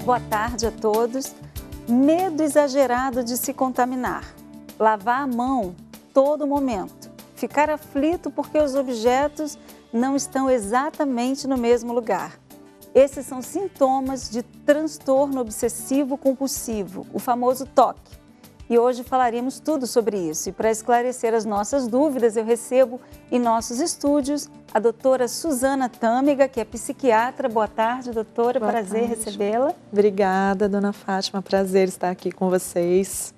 boa tarde a todos. Medo exagerado de se contaminar, lavar a mão todo momento, ficar aflito porque os objetos não estão exatamente no mesmo lugar. Esses são sintomas de transtorno obsessivo compulsivo, o famoso TOC. E hoje falaremos tudo sobre isso. E para esclarecer as nossas dúvidas, eu recebo em nossos estúdios a doutora Suzana Tâmega, que é psiquiatra. Boa tarde, doutora. Boa Prazer tarde. Recebê-la. Obrigada, dona Fátima. Prazer estar aqui com vocês.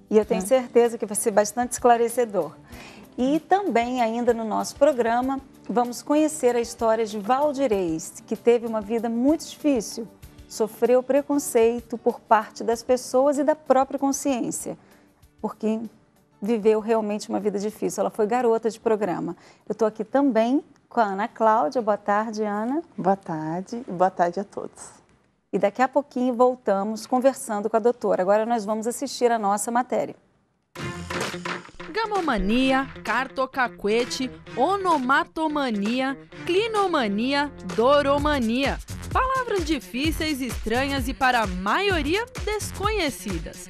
E eu tenho certeza que vai ser bastante esclarecedor. E também, ainda no nosso programa, vamos conhecer a história de Valdirez, que teve uma vida muito difícil. Sofreu preconceito por parte das pessoas e da própria consciência, porque viveu realmente uma vida difícil. Ela foi garota de programa. Eu estou aqui também com a Ana Cláudia. Boa tarde, Ana. Boa tarde e boa tarde a todos. E daqui a pouquinho voltamos conversando com a doutora. Agora nós vamos assistir a nossa matéria. Gamomania, cartocaquete, onomatomania, clinomania, doromania. Palavras difíceis, estranhas e, para a maioria, desconhecidas.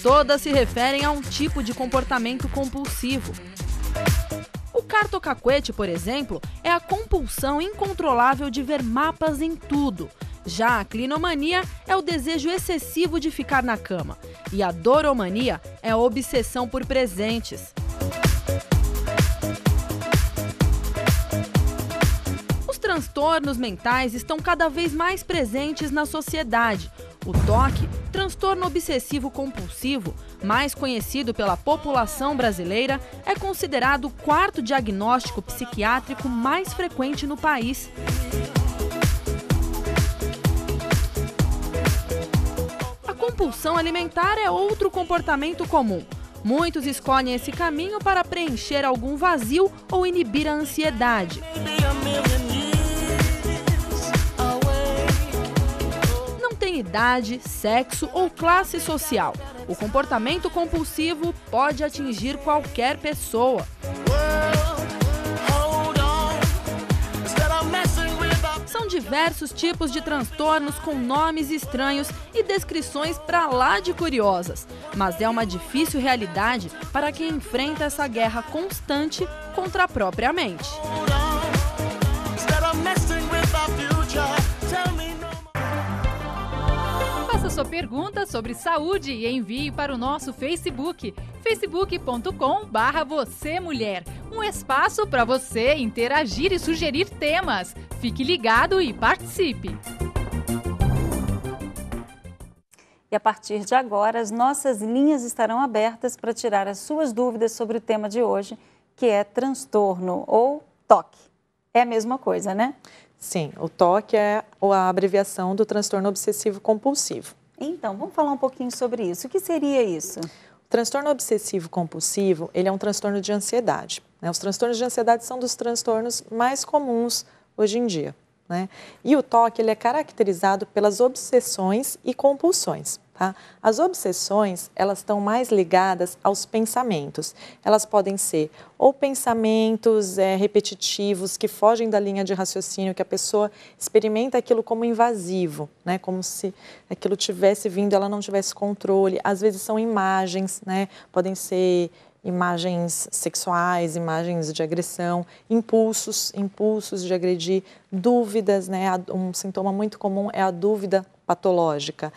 Todas se referem a um tipo de comportamento compulsivo. O cartocaquete, por exemplo, é a compulsão incontrolável de ver mapas em tudo. Já a clinomania é o desejo excessivo de ficar na cama. E a doromania é a obsessão por presentes. Os transtornos mentais estão cada vez mais presentes na sociedade. O TOC, transtorno obsessivo compulsivo, mais conhecido pela população brasileira, é considerado o quarto diagnóstico psiquiátrico mais frequente no país. A compulsão alimentar é outro comportamento comum. Muitos escolhem esse caminho para preencher algum vazio ou inibir a ansiedade. Não tem idade, sexo ou classe social. O comportamento compulsivo pode atingir qualquer pessoa. São diversos tipos de transtornos com nomes estranhos e descrições pra lá de curiosas, mas é uma difícil realidade para quem enfrenta essa guerra constante contra a própria mente. Faça sua pergunta sobre saúde e envie para o nosso Facebook, facebook.com/vocêmulher. Um espaço para você interagir e sugerir temas. Fique ligado e participe! E a partir de agora, as nossas linhas estarão abertas para tirar as suas dúvidas sobre o tema de hoje, que é transtorno ou TOC. É a mesma coisa, né? Sim, o TOC é a abreviação do transtorno obsessivo compulsivo. Então, vamos falar um pouquinho sobre isso. O que seria isso? O transtorno obsessivo compulsivo, ele é um transtorno de ansiedade, né? Os transtornos de ansiedade são dos transtornos mais comuns hoje em dia, né? E o TOC, ele é caracterizado pelas obsessões e compulsões, tá? As obsessões, elas estão mais ligadas aos pensamentos. Elas podem ser ou pensamentos repetitivos que fogem da linha de raciocínio, que a pessoa experimenta aquilo como invasivo, né? Como se aquilo tivesse vindo e ela não tivesse controle. Às vezes são imagens, né? Podem ser imagens sexuais, imagens de agressão, impulsos de agredir, dúvidas, né? Um sintoma muito comum é a dúvida patológica.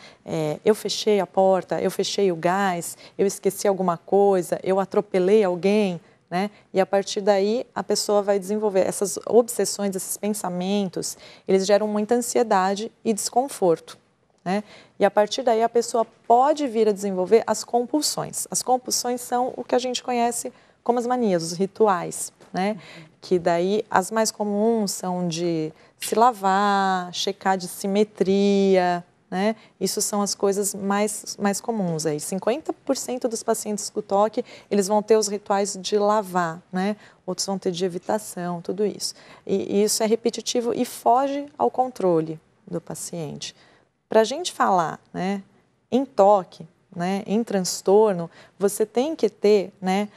Eu fechei a porta, eu fechei o gás, eu esqueci alguma coisa, eu atropelei alguém, né? E a partir daí a pessoa vai desenvolver essas obsessões, esses pensamentos, eles geram muita ansiedade e desconforto, né? E a partir daí a pessoa pode vir a desenvolver as compulsões. As compulsões são o que a gente conhece como as manias, os rituais, né? Que daí as mais comuns são de se lavar, checar de simetria, né? Isso são as coisas mais comuns aí. 50% dos pacientes com TOC, eles vão ter os rituais de lavar, né? Outros vão ter de evitação, tudo isso. E isso é repetitivo e foge ao controle do paciente. Para a gente falar, né, em TOC, né, em transtorno, você tem que ter, né,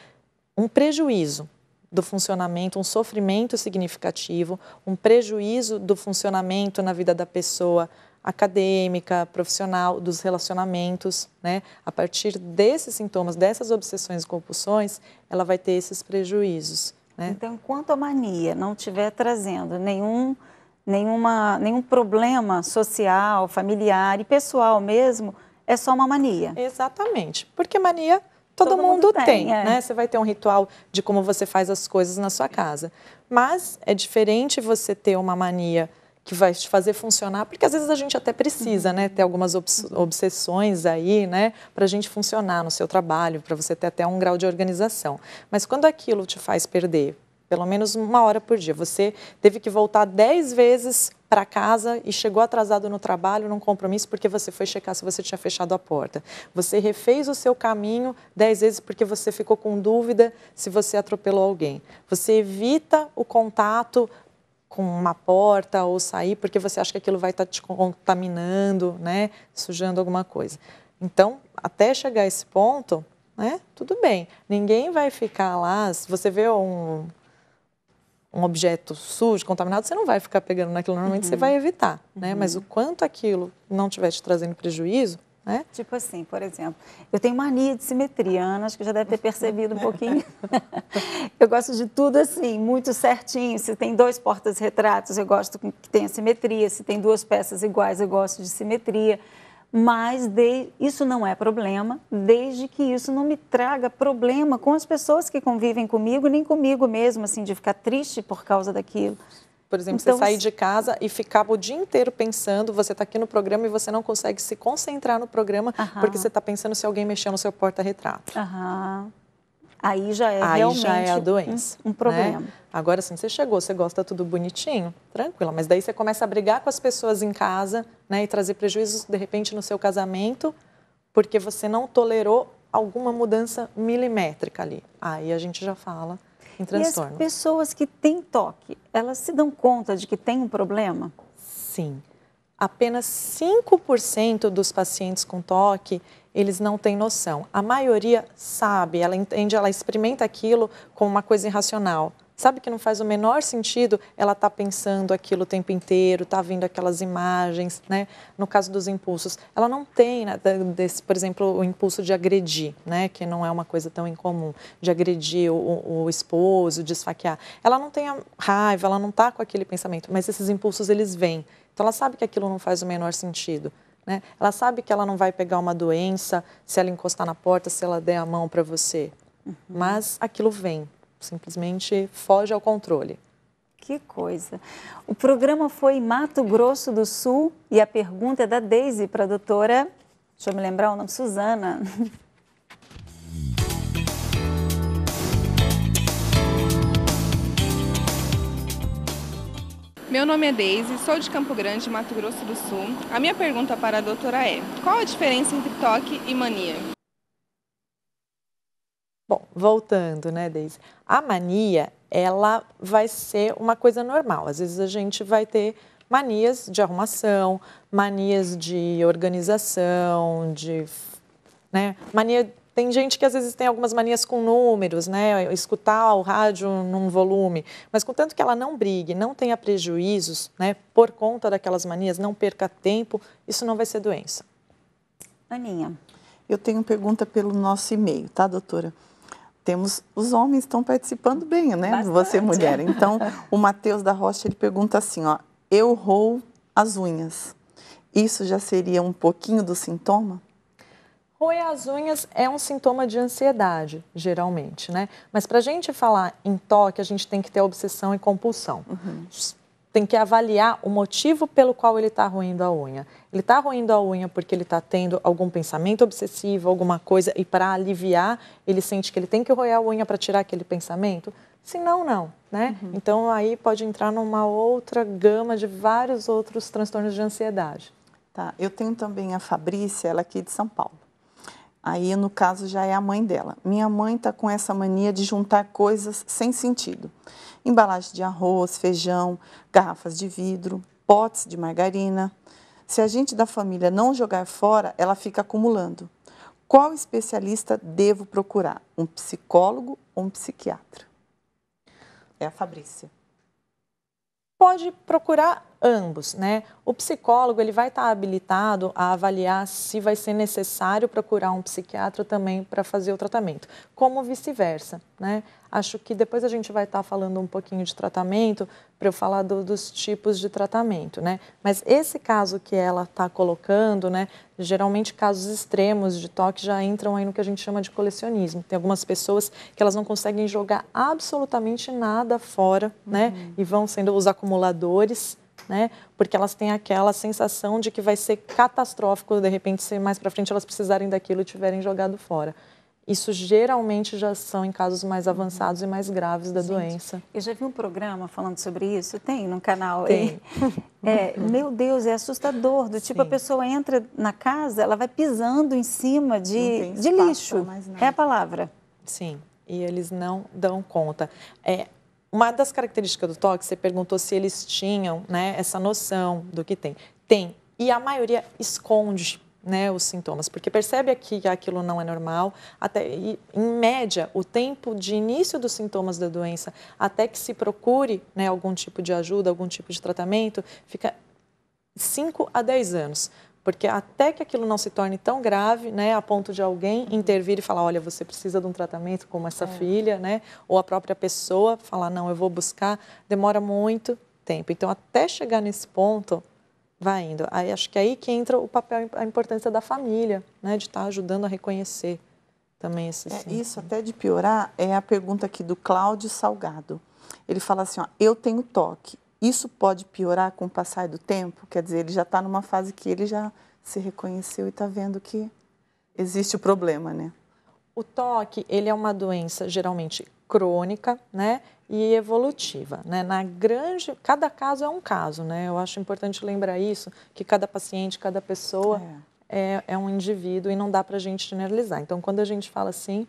um prejuízo do funcionamento, um sofrimento significativo, um prejuízo do funcionamento na vida da pessoa acadêmica, profissional, dos relacionamentos, né? A partir desses sintomas, dessas obsessões e compulsões, ela vai ter esses prejuízos, né? Então, enquanto a mania não estiver trazendo nenhum problema social, familiar e pessoal mesmo, é só uma mania. Exatamente, porque mania todo mundo tem, é. né? Você vai ter um ritual de como você faz as coisas na sua casa, mas é diferente você ter uma mania que vai te fazer funcionar, porque às vezes a gente até precisa, né, ter algumas obsessões aí, né, para a gente funcionar no seu trabalho, para você ter até um grau de organização. Mas quando aquilo te faz perder pelo menos 1 hora por dia, você teve que voltar 10 vezes para casa e chegou atrasado no trabalho, num compromisso, porque você foi checar se você tinha fechado a porta. Você refez o seu caminho 10 vezes porque você ficou com dúvida se você atropelou alguém. Você evita o contato com uma porta ou sair porque você acha que aquilo vai estar te contaminando, né, sujando alguma coisa. Então, até chegar a esse ponto, né, tudo bem. Ninguém vai ficar lá, se você vê um objeto sujo, contaminado, você não vai ficar pegando naquilo, normalmente você vai evitar, né? Mas o quanto aquilo não estiver te trazendo prejuízo, né? Tipo assim, por exemplo, eu tenho mania de simetria, Ana, acho que já deve ter percebido um pouquinho. Eu gosto de tudo assim, muito certinho. Se tem 2 portas-retratos, eu gosto que tenha simetria. Se tem 2 peças iguais, eu gosto de simetria. Mas isso não é problema, desde que isso não me traga problema com as pessoas que convivem comigo, nem comigo mesmo, assim, de ficar triste por causa daquilo. Por exemplo, Então, você sair de casa e ficar o dia inteiro pensando, você está aqui no programa e você não consegue se concentrar no programa porque você está pensando se alguém mexeu no seu porta-retrato. Aí já é realmente a doença, um problema. Né? Agora, assim, você chegou, você gosta tudo bonitinho, tranquila, mas daí você começa a brigar com as pessoas em casa, né, e trazer prejuízos, de repente, no seu casamento, porque você não tolerou alguma mudança milimétrica ali. Aí a gente já fala em transtorno. E as pessoas que têm toque, elas se dão conta de que tem um problema? Sim. Apenas 5% dos pacientes com toque, eles não têm noção. A maioria sabe, ela entende, ela experimenta aquilo como uma coisa irracional. Sabe que não faz o menor sentido ela estar pensando aquilo o tempo inteiro, tá vendo aquelas imagens, né? No caso dos impulsos, ela não tem, né, por exemplo, o impulso de agredir, né? Que não é uma coisa tão incomum, de agredir o esposo, de esfaquear. Ela não tem a raiva, ela não está com aquele pensamento, mas esses impulsos, eles vêm. Então, ela sabe que aquilo não faz o menor sentido, né? Ela sabe que ela não vai pegar uma doença se ela encostar na porta, se ela der a mão para você. Mas aquilo vem, simplesmente foge ao controle. Que coisa. O programa foi em Mato Grosso do Sul e a pergunta é da Deise para a doutora, deixa eu me lembrar o nome, Suzana. Meu nome é Deise, sou de Campo Grande, Mato Grosso do Sul. A minha pergunta para a doutora é: qual a diferença entre toque e mania? Bom, voltando, né, Deise? A mania, ela vai ser uma coisa normal. Às vezes a gente vai ter manias de arrumação, manias de organização, né, mania. Tem gente que às vezes tem algumas manias com números, né? Escutar o rádio num volume, mas contanto que ela não brigue, não tenha prejuízos, né? Por conta daquelas manias, não perca tempo, isso não vai ser doença. Aninha. Eu tenho pergunta pelo nosso e-mail, tá, doutora? Os homens estão participando bem, né? Bastante. Você, mulher. Então, o Matheus da Rocha, ele pergunta assim, ó, eu roo as unhas. Isso já seria um pouquinho do sintoma? Roer as unhas é um sintoma de ansiedade, geralmente, né? Mas para a gente falar em toque, a gente tem que ter obsessão e compulsão. Tem que avaliar o motivo pelo qual ele está roendo a unha. Ele está roendo a unha porque ele está tendo algum pensamento obsessivo, alguma coisa, e para aliviar, ele sente que ele tem que roer a unha para tirar aquele pensamento? Se não, não, né? Então, aí pode entrar numa outra gama de vários outros transtornos de ansiedade. Tá, eu tenho também a Fabrícia, ela é aqui de São Paulo. Aí, no caso, já é a mãe dela. Minha mãe está com essa mania de juntar coisas sem sentido. Embalagem de arroz, feijão, garrafas de vidro, potes de margarina. Se a gente da família não jogar fora, ela fica acumulando. Qual especialista devo procurar? Um psicólogo ou um psiquiatra? É a Fabrícia. Pode procurar ambos, né? O psicólogo, ele vai estar habilitado a avaliar se vai ser necessário procurar um psiquiatra também para fazer o tratamento, como vice-versa, né? Acho que depois a gente vai estar falando um pouquinho de tratamento, para eu falar dos tipos de tratamento, né? Mas esse caso que ela está colocando, né? Geralmente casos extremos de toque já entram aí no que a gente chama de colecionismo. Tem algumas pessoas que elas não conseguem jogar absolutamente nada fora, né? E vão sendo os acumuladores, né? Porque elas têm aquela sensação de que vai ser catastrófico, de repente, se mais para frente elas precisarem daquilo e tiverem jogado fora. Isso geralmente já são em casos mais avançados e mais graves da doença. Eu já vi um programa falando sobre isso, tem no canal Tem. aí. Meu Deus, é assustador, do tipo, a pessoa entra na casa, ela vai pisando em cima de lixo, é a palavra. Sim, e eles não dão conta. Uma das características do toque, você perguntou se eles tinham, né, essa noção do que tem. Tem, e a maioria esconde, né, os sintomas, porque percebe que aquilo não é normal, em média, o tempo de início dos sintomas da doença até que se procure, né, algum tipo de ajuda, algum tipo de tratamento, fica 5 a 10 anos. Porque até que aquilo não se torne tão grave, né, a ponto de alguém intervir e falar, olha, você precisa de um tratamento como essa filha, né, ou a própria pessoa falar, não, eu vou buscar, demora muito tempo. Então, até chegar nesse ponto, vai indo. Aí, acho que é aí que entra o papel, a importância da família, né, de estar ajudando a reconhecer também esses sintomas. Isso, até de piorar, é a pergunta aqui do Cláudio Salgado. Ele fala assim, ó, eu tenho toque. Isso pode piorar com o passar do tempo? Quer dizer, ele já está numa fase que ele já se reconheceu e está vendo que existe o problema, né? O toque, ele é uma doença geralmente crônica, né, e evolutiva, né? Cada caso é um caso, né? Eu acho importante lembrar isso, que cada paciente, cada pessoa é um indivíduo e não dá para a gente generalizar. Então, quando a gente fala assim,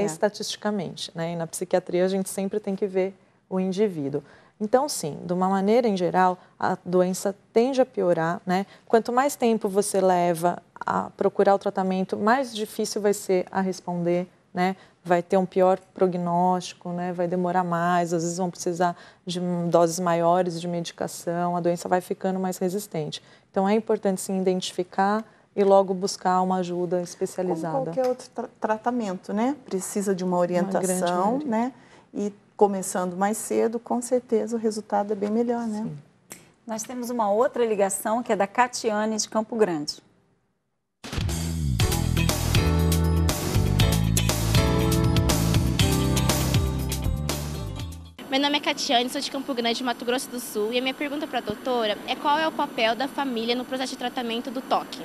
estatisticamente, né? E na psiquiatria a gente sempre tem que ver o indivíduo. Então, sim, de uma maneira em geral, a doença tende a piorar, né? Quanto mais tempo você leva a procurar o tratamento, mais difícil vai ser a responder, né? Vai ter um pior prognóstico, né? Vai demorar mais, às vezes vão precisar de doses maiores de medicação, a doença vai ficando mais resistente. Então, é importante, sim, identificar e logo buscar uma ajuda especializada. Como qualquer outro tratamento, né? Precisa de uma orientação, né? E começando mais cedo, com certeza o resultado é bem melhor, né? Sim. Nós temos uma outra ligação que é da Catiane de Campo Grande. Meu nome é Catiane, sou de Campo Grande, Mato Grosso do Sul, e a minha pergunta para a doutora é qual é o papel da família no processo de tratamento do toque?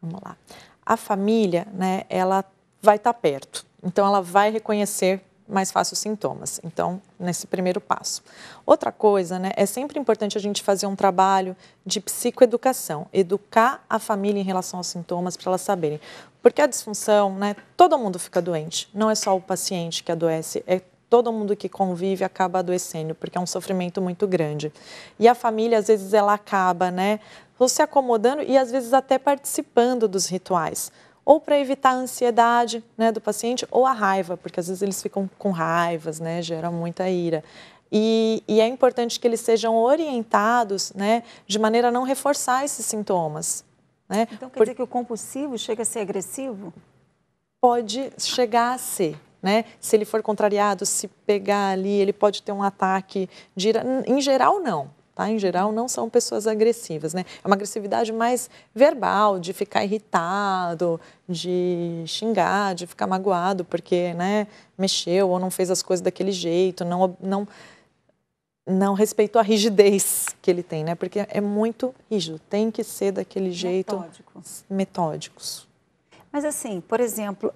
Vamos lá. A família, né, ela vai estar perto, então ela vai reconhecer mais fácil os sintomas. Então, nesse primeiro passo. Outra coisa, né, é sempre importante a gente fazer um trabalho de psicoeducação, educar a família em relação aos sintomas para elas saberem. Porque a disfunção, né, todo mundo fica doente, não é só o paciente que adoece, é todo mundo que convive acaba adoecendo, porque é um sofrimento muito grande. E a família, às vezes, ela acaba, né, se acomodando e, às vezes, até participando dos rituais. Ou para evitar a ansiedade, né, do paciente, ou a raiva, porque às vezes eles ficam com raivas, né, gera muita ira. E é importante que eles sejam orientados, né, de maneira a não reforçar esses sintomas. Né? Então quer dizer que o compulsivo chega a ser agressivo? Pode chegar a ser. Né? Se ele for contrariado, se pegar ali, ele pode ter um ataque de ira. Em geral, não. Tá? Em geral, não são pessoas agressivas, né? É uma agressividade mais verbal, de ficar irritado, de xingar, de ficar magoado porque, né, mexeu ou não fez as coisas daquele jeito, não respeitou a rigidez que ele tem, né? Porque é muito rígido, tem que ser daquele jeito. Metódicos. Mas assim, por exemplo,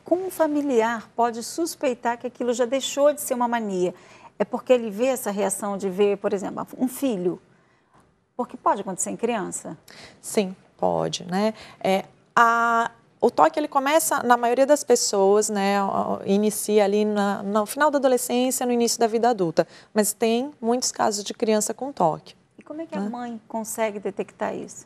como um familiar pode suspeitar que aquilo já deixou de ser uma mania? É porque ele vê essa reação de ver, por exemplo, um filho. Porque pode acontecer em criança? Sim, pode, né? O toque, ele começa, na maioria das pessoas, né? Inicia ali no final da adolescência, no início da vida adulta. Mas tem muitos casos de criança com toque. E como é que a mãe consegue detectar isso?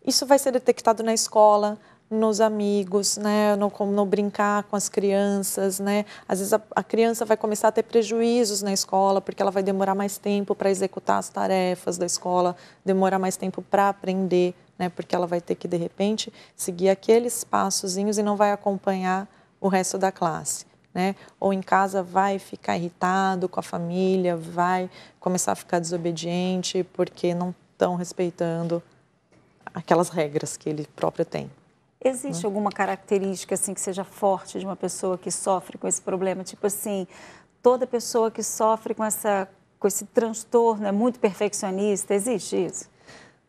Isso vai ser detectado na escola, nos amigos, né, no brincar com as crianças, né? Às vezes a criança vai começar a ter prejuízos na escola porque ela vai demorar mais tempo para executar as tarefas da escola, demorar mais tempo para aprender, né? Porque ela vai ter que, de repente, seguir aqueles passozinhos e não vai acompanhar o resto da classe, né? Ou em casa vai ficar irritado com a família, vai começar a ficar desobediente porque não estão respeitando aquelas regras que ele próprio tem. Existe alguma característica assim que seja forte de uma pessoa que sofre com esse problema? Tipo assim, toda pessoa que sofre com esse transtorno é muito perfeccionista? Existe isso?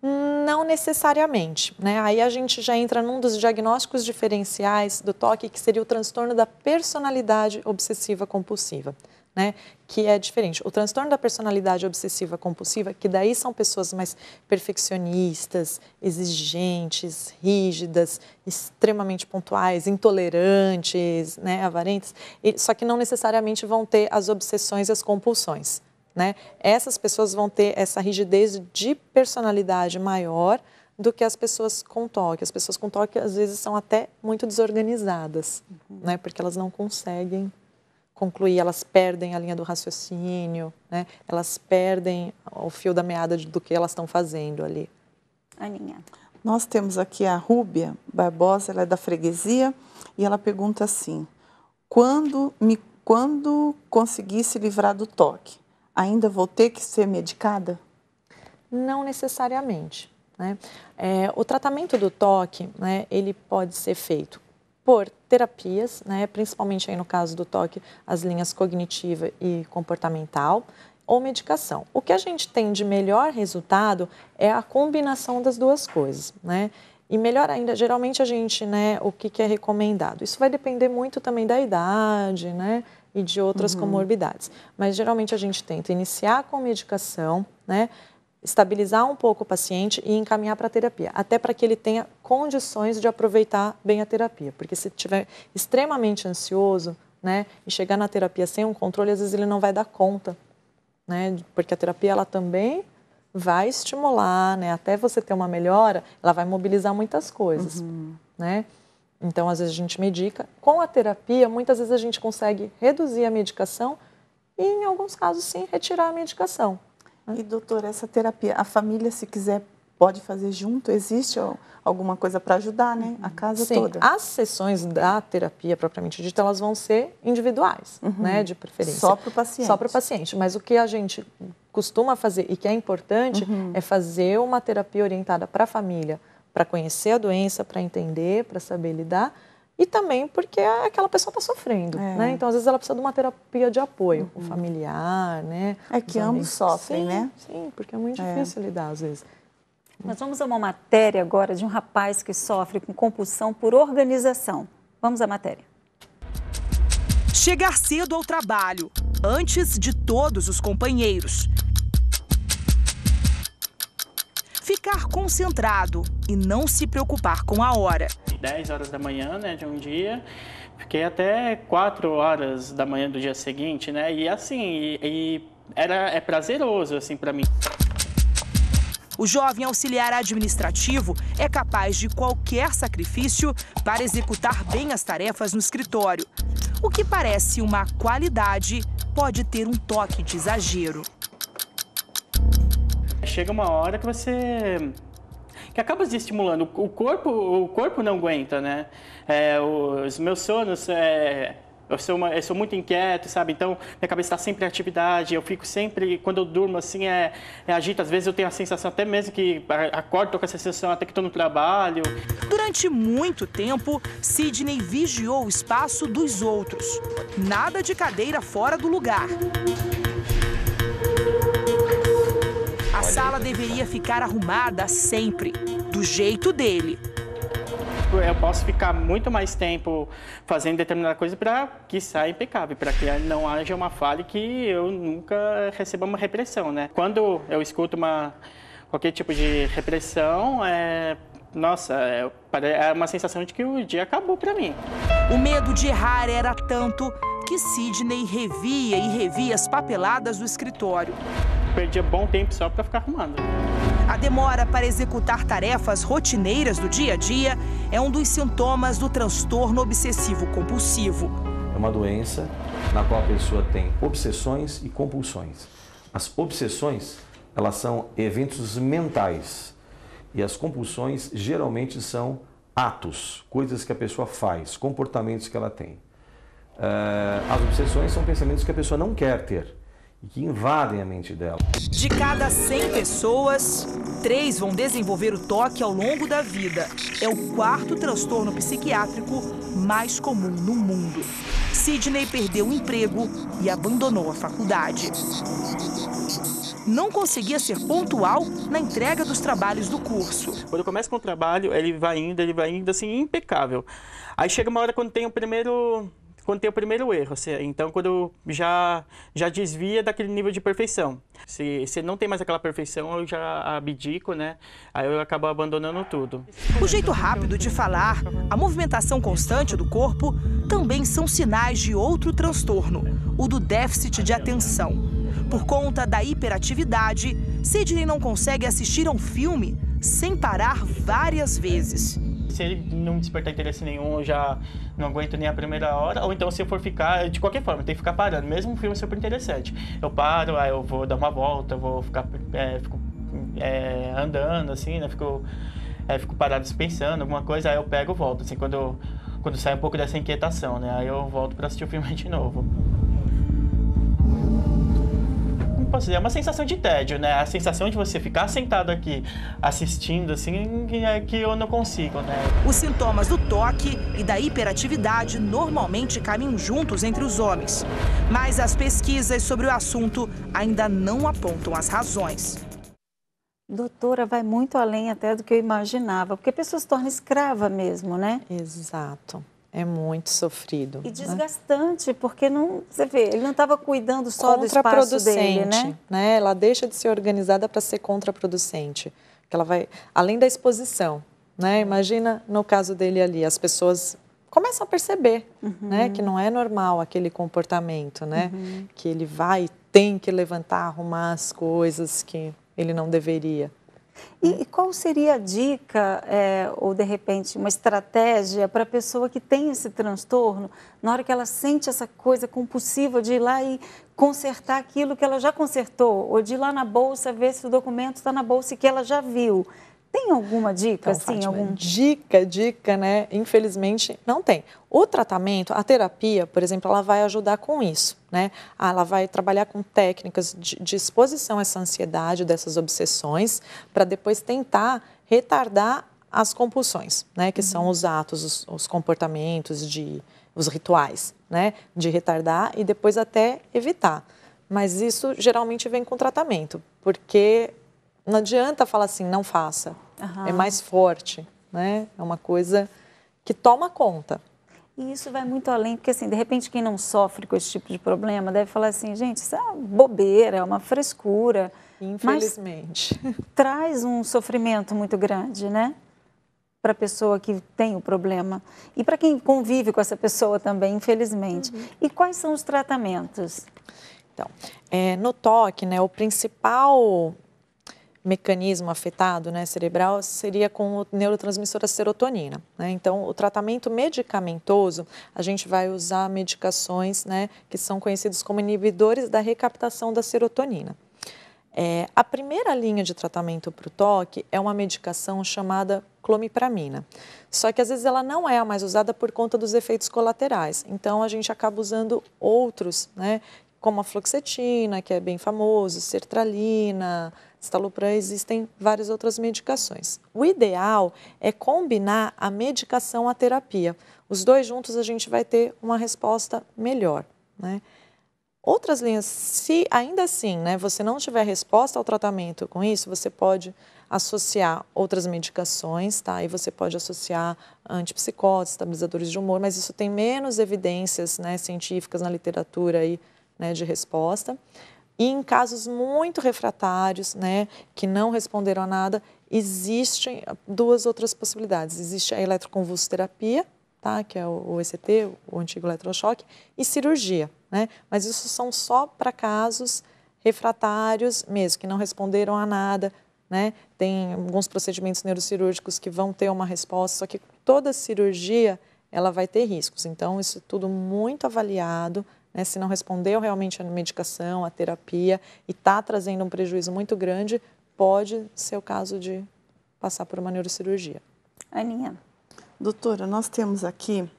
Não necessariamente, né? Aí a gente já entra num dos diagnósticos diferenciais do TOC, que seria o transtorno da personalidade obsessiva compulsiva, né? Que é diferente. O transtorno da personalidade obsessiva compulsiva, que daí são pessoas mais perfeccionistas, exigentes, rígidas, extremamente pontuais, intolerantes, né? Avarentas, só que não necessariamente vão ter as obsessões e as compulsões, né? Essas pessoas vão ter essa rigidez de personalidade maior do que as pessoas com TOC. As pessoas com TOC, às vezes, são até muito desorganizadas, né? Porque elas não conseguem concluir, elas perdem a linha do raciocínio, né? Elas perdem o fio da meada do que elas estão fazendo ali. Aninha. Nós temos aqui a Rúbia Barbosa, ela é da freguesia, e ela pergunta assim: quando conseguir se livrar do TOC, ainda vou ter que ser medicada? Não necessariamente, né? O tratamento do TOC, né, ele pode ser feito por terapias, né, principalmente aí no caso do TOC, as linhas cognitiva e comportamental, ou medicação. O que a gente tem de melhor resultado é a combinação das duas coisas, né? E melhor ainda, geralmente a gente, né, o que é recomendado? Isso vai depender muito também da idade, né, e de outras comorbidades. Mas geralmente a gente tenta iniciar com medicação, né, estabilizar um pouco o paciente e encaminhar para a terapia, até para que ele tenha condições de aproveitar bem a terapia. Porque se estiver extremamente ansioso, né, e chegar na terapia sem um controle, às vezes ele não vai dar conta, né, porque a terapia ela também vai estimular, né, até você ter uma melhora, ela vai mobilizar muitas coisas, né? Então, às vezes a gente medica. Com a terapia, muitas vezes a gente consegue reduzir a medicação e, em alguns casos, sim, retirar a medicação. E, doutora, essa terapia, a família, se quiser, pode fazer junto? Existe alguma coisa para ajudar, né? A casa toda? As sessões da terapia, propriamente dita, elas vão ser individuais, né? De preferência. Só para o paciente? Só para o paciente. Mas o que a gente costuma fazer e que é importante é fazer uma terapia orientada para a família, para conhecer a doença, para entender, para saber lidar. E também porque aquela pessoa está sofrendo, né? Então, às vezes, ela precisa de uma terapia de apoio, o familiar, né? É que ambos sofrem, né? Sim, porque é muito difícil lidar, às vezes. Nós vamos a uma matéria agora de um rapaz que sofre com compulsão por organização. Vamos à matéria. Chegar cedo ao trabalho, antes de todos os companheiros. Ficar concentrado e não se preocupar com a hora. 10 horas da manhã, né, de um dia, fiquei até 4 horas da manhã do dia seguinte, né, e assim, é prazeroso, assim, para mim. O jovem auxiliar administrativo é capaz de qualquer sacrifício para executar bem as tarefas no escritório. O que parece uma qualidade pode ter um toque de exagero. Chega uma hora que acaba desestimulando. O corpo não aguenta, né? Os meus sonos, eu sou muito inquieto, sabe? Então, minha cabeça está sempre em atividade, eu fico sempre, quando eu durmo, assim, agito. Às vezes eu tenho a sensação até mesmo que acordo, tô com essa sensação até que estou no trabalho. Durante muito tempo, Sidney vigiou o espaço dos outros. Nada de cadeira fora do lugar. A sala deveria ficar arrumada sempre, do jeito dele. Eu posso ficar muito mais tempo fazendo determinada coisa para que saia impecável, para que não haja uma falha e que eu nunca receba uma repressão, né? Quando eu escuto qualquer tipo de repressão, nossa, é uma sensação de que o dia acabou para mim. O medo de errar era tanto que Sidney revia e revia as papeladas do escritório. Perdia bom tempo só para ficar arrumando. A demora para executar tarefas rotineiras do dia a dia é um dos sintomas do transtorno obsessivo-compulsivo. É uma doença na qual a pessoa tem obsessões e compulsões. As obsessões, elas são eventos mentais e as compulsões geralmente são atos, coisas que a pessoa faz, comportamentos que ela tem. As obsessões são pensamentos que a pessoa não quer ter e que invadem a mente dela. De cada 100 pessoas, 3 vão desenvolver o TOC ao longo da vida. É o 4º transtorno psiquiátrico mais comum no mundo. Sidney perdeu o emprego e abandonou a faculdade. Não conseguia ser pontual na entrega dos trabalhos do curso. Quando eu começo com o trabalho, ele vai indo assim, impecável. Aí chega uma hora quando tem o primeiro erro, assim, então quando já desvia daquele nível de perfeição. Se não tem mais aquela perfeição, eu já abdico, né? Aí eu acabo abandonando tudo. O jeito rápido de falar, a movimentação constante do corpo, também são sinais de outro transtorno, o do déficit de atenção. Por conta da hiperatividade, Sidney não consegue assistir a um filme sem parar várias vezes. Se ele não despertar interesse nenhum, eu já não aguento nem a primeira hora. Ou então, se eu for ficar, de qualquer forma, eu tenho que ficar parando. Mesmo um filme super interessante. Eu paro, aí eu vou dar uma volta, eu vou ficar fico andando, assim, né? Fico parado pensando, alguma coisa, aí eu pego e volto. Assim, quando sai um pouco dessa inquietação, né? Aí eu volto para assistir o filme de novo. Posso dizer, é uma sensação de tédio, né? A sensação de você ficar sentado aqui assistindo, assim, é que eu não consigo, né? Os sintomas do TOC e da hiperatividade normalmente caminham juntos entre os homens. Mas as pesquisas sobre o assunto ainda não apontam as razões. Doutora, vai muito além até do que eu imaginava, porque a pessoa se torna escrava mesmo, né? Exato. É muito sofrido. E desgastante, porque não, você vê, ele não estava cuidando só do espaço dele, né? Ela deixa de ser organizada para ser contraproducente. Que ela vai, além da exposição, né? Imagina no caso dele ali, as pessoas começam a perceber, né? Que não é normal aquele comportamento, né? Que ele tem que levantar, arrumar as coisas que ele não deveria. E qual seria a dica, ou de repente uma estratégia para a pessoa que tem esse transtorno, na hora que ela sente essa coisa compulsiva de ir lá e consertar aquilo que ela já consertou, ou de ir lá na bolsa ver se o documento está na bolsa e que ela já viu? Tem alguma dica? Então, assim, Fátima, dica, né? Infelizmente, não tem. O tratamento, a terapia, por exemplo, ela vai ajudar com isso, né? Ela vai trabalhar com técnicas de exposição a essa ansiedade, dessas obsessões, para depois tentar retardar as compulsões, né? Que são os atos, os comportamentos, os rituais, né? De retardar e depois até evitar. Mas isso geralmente vem com tratamento, porque não adianta falar assim, não faça. É mais forte, né? É uma coisa que toma conta. E isso vai muito além, porque assim, de repente quem não sofre com esse tipo de problema deve falar assim, gente, isso é uma bobeira, é uma frescura. Infelizmente. Mas traz um sofrimento muito grande, né? Para a pessoa que tem o problema. E para quem convive com essa pessoa também, infelizmente. E quais são os tratamentos? Então, no TOC, né, o principal mecanismo afetado, né, cerebral, seria com o neurotransmissor a serotonina, né? Então, o tratamento medicamentoso, a gente vai usar medicações, né, que são conhecidos como inibidores da recaptação da serotonina. A primeira linha de tratamento para o TOC é uma medicação chamada clomipramina. Só que às vezes ela não é a mais usada por conta dos efeitos colaterais. Então a gente acaba usando outros, né, como a fluoxetina, que é bem famoso, sertralina, citalopram, existem várias outras medicações. O ideal é combinar a medicação à terapia. Os dois juntos a gente vai ter uma resposta melhor, né? Outras linhas, se ainda assim, né, você não tiver resposta ao tratamento com isso, você pode associar outras medicações, tá? E você pode associar antipsicóticos, estabilizadores de humor, mas isso tem menos evidências, né, científicas na literatura aí, né, de resposta. E em casos muito refratários, né, que não responderam a nada, existem duas outras possibilidades. Existe a eletroconvulsoterapia, tá, que é o ECT, o antigo eletrochoque, e cirurgia, né? Mas isso são só para casos refratários mesmo, que não responderam a nada, né? Tem alguns procedimentos neurocirúrgicos que vão ter uma resposta, só que toda cirurgia ela vai ter riscos. Então, isso tudo muito avaliado, né? Se não respondeu realmente a medicação, a terapia e está trazendo um prejuízo muito grande, pode ser o caso de passar por uma neurocirurgia. Aninha. Doutora, nós temos aqui,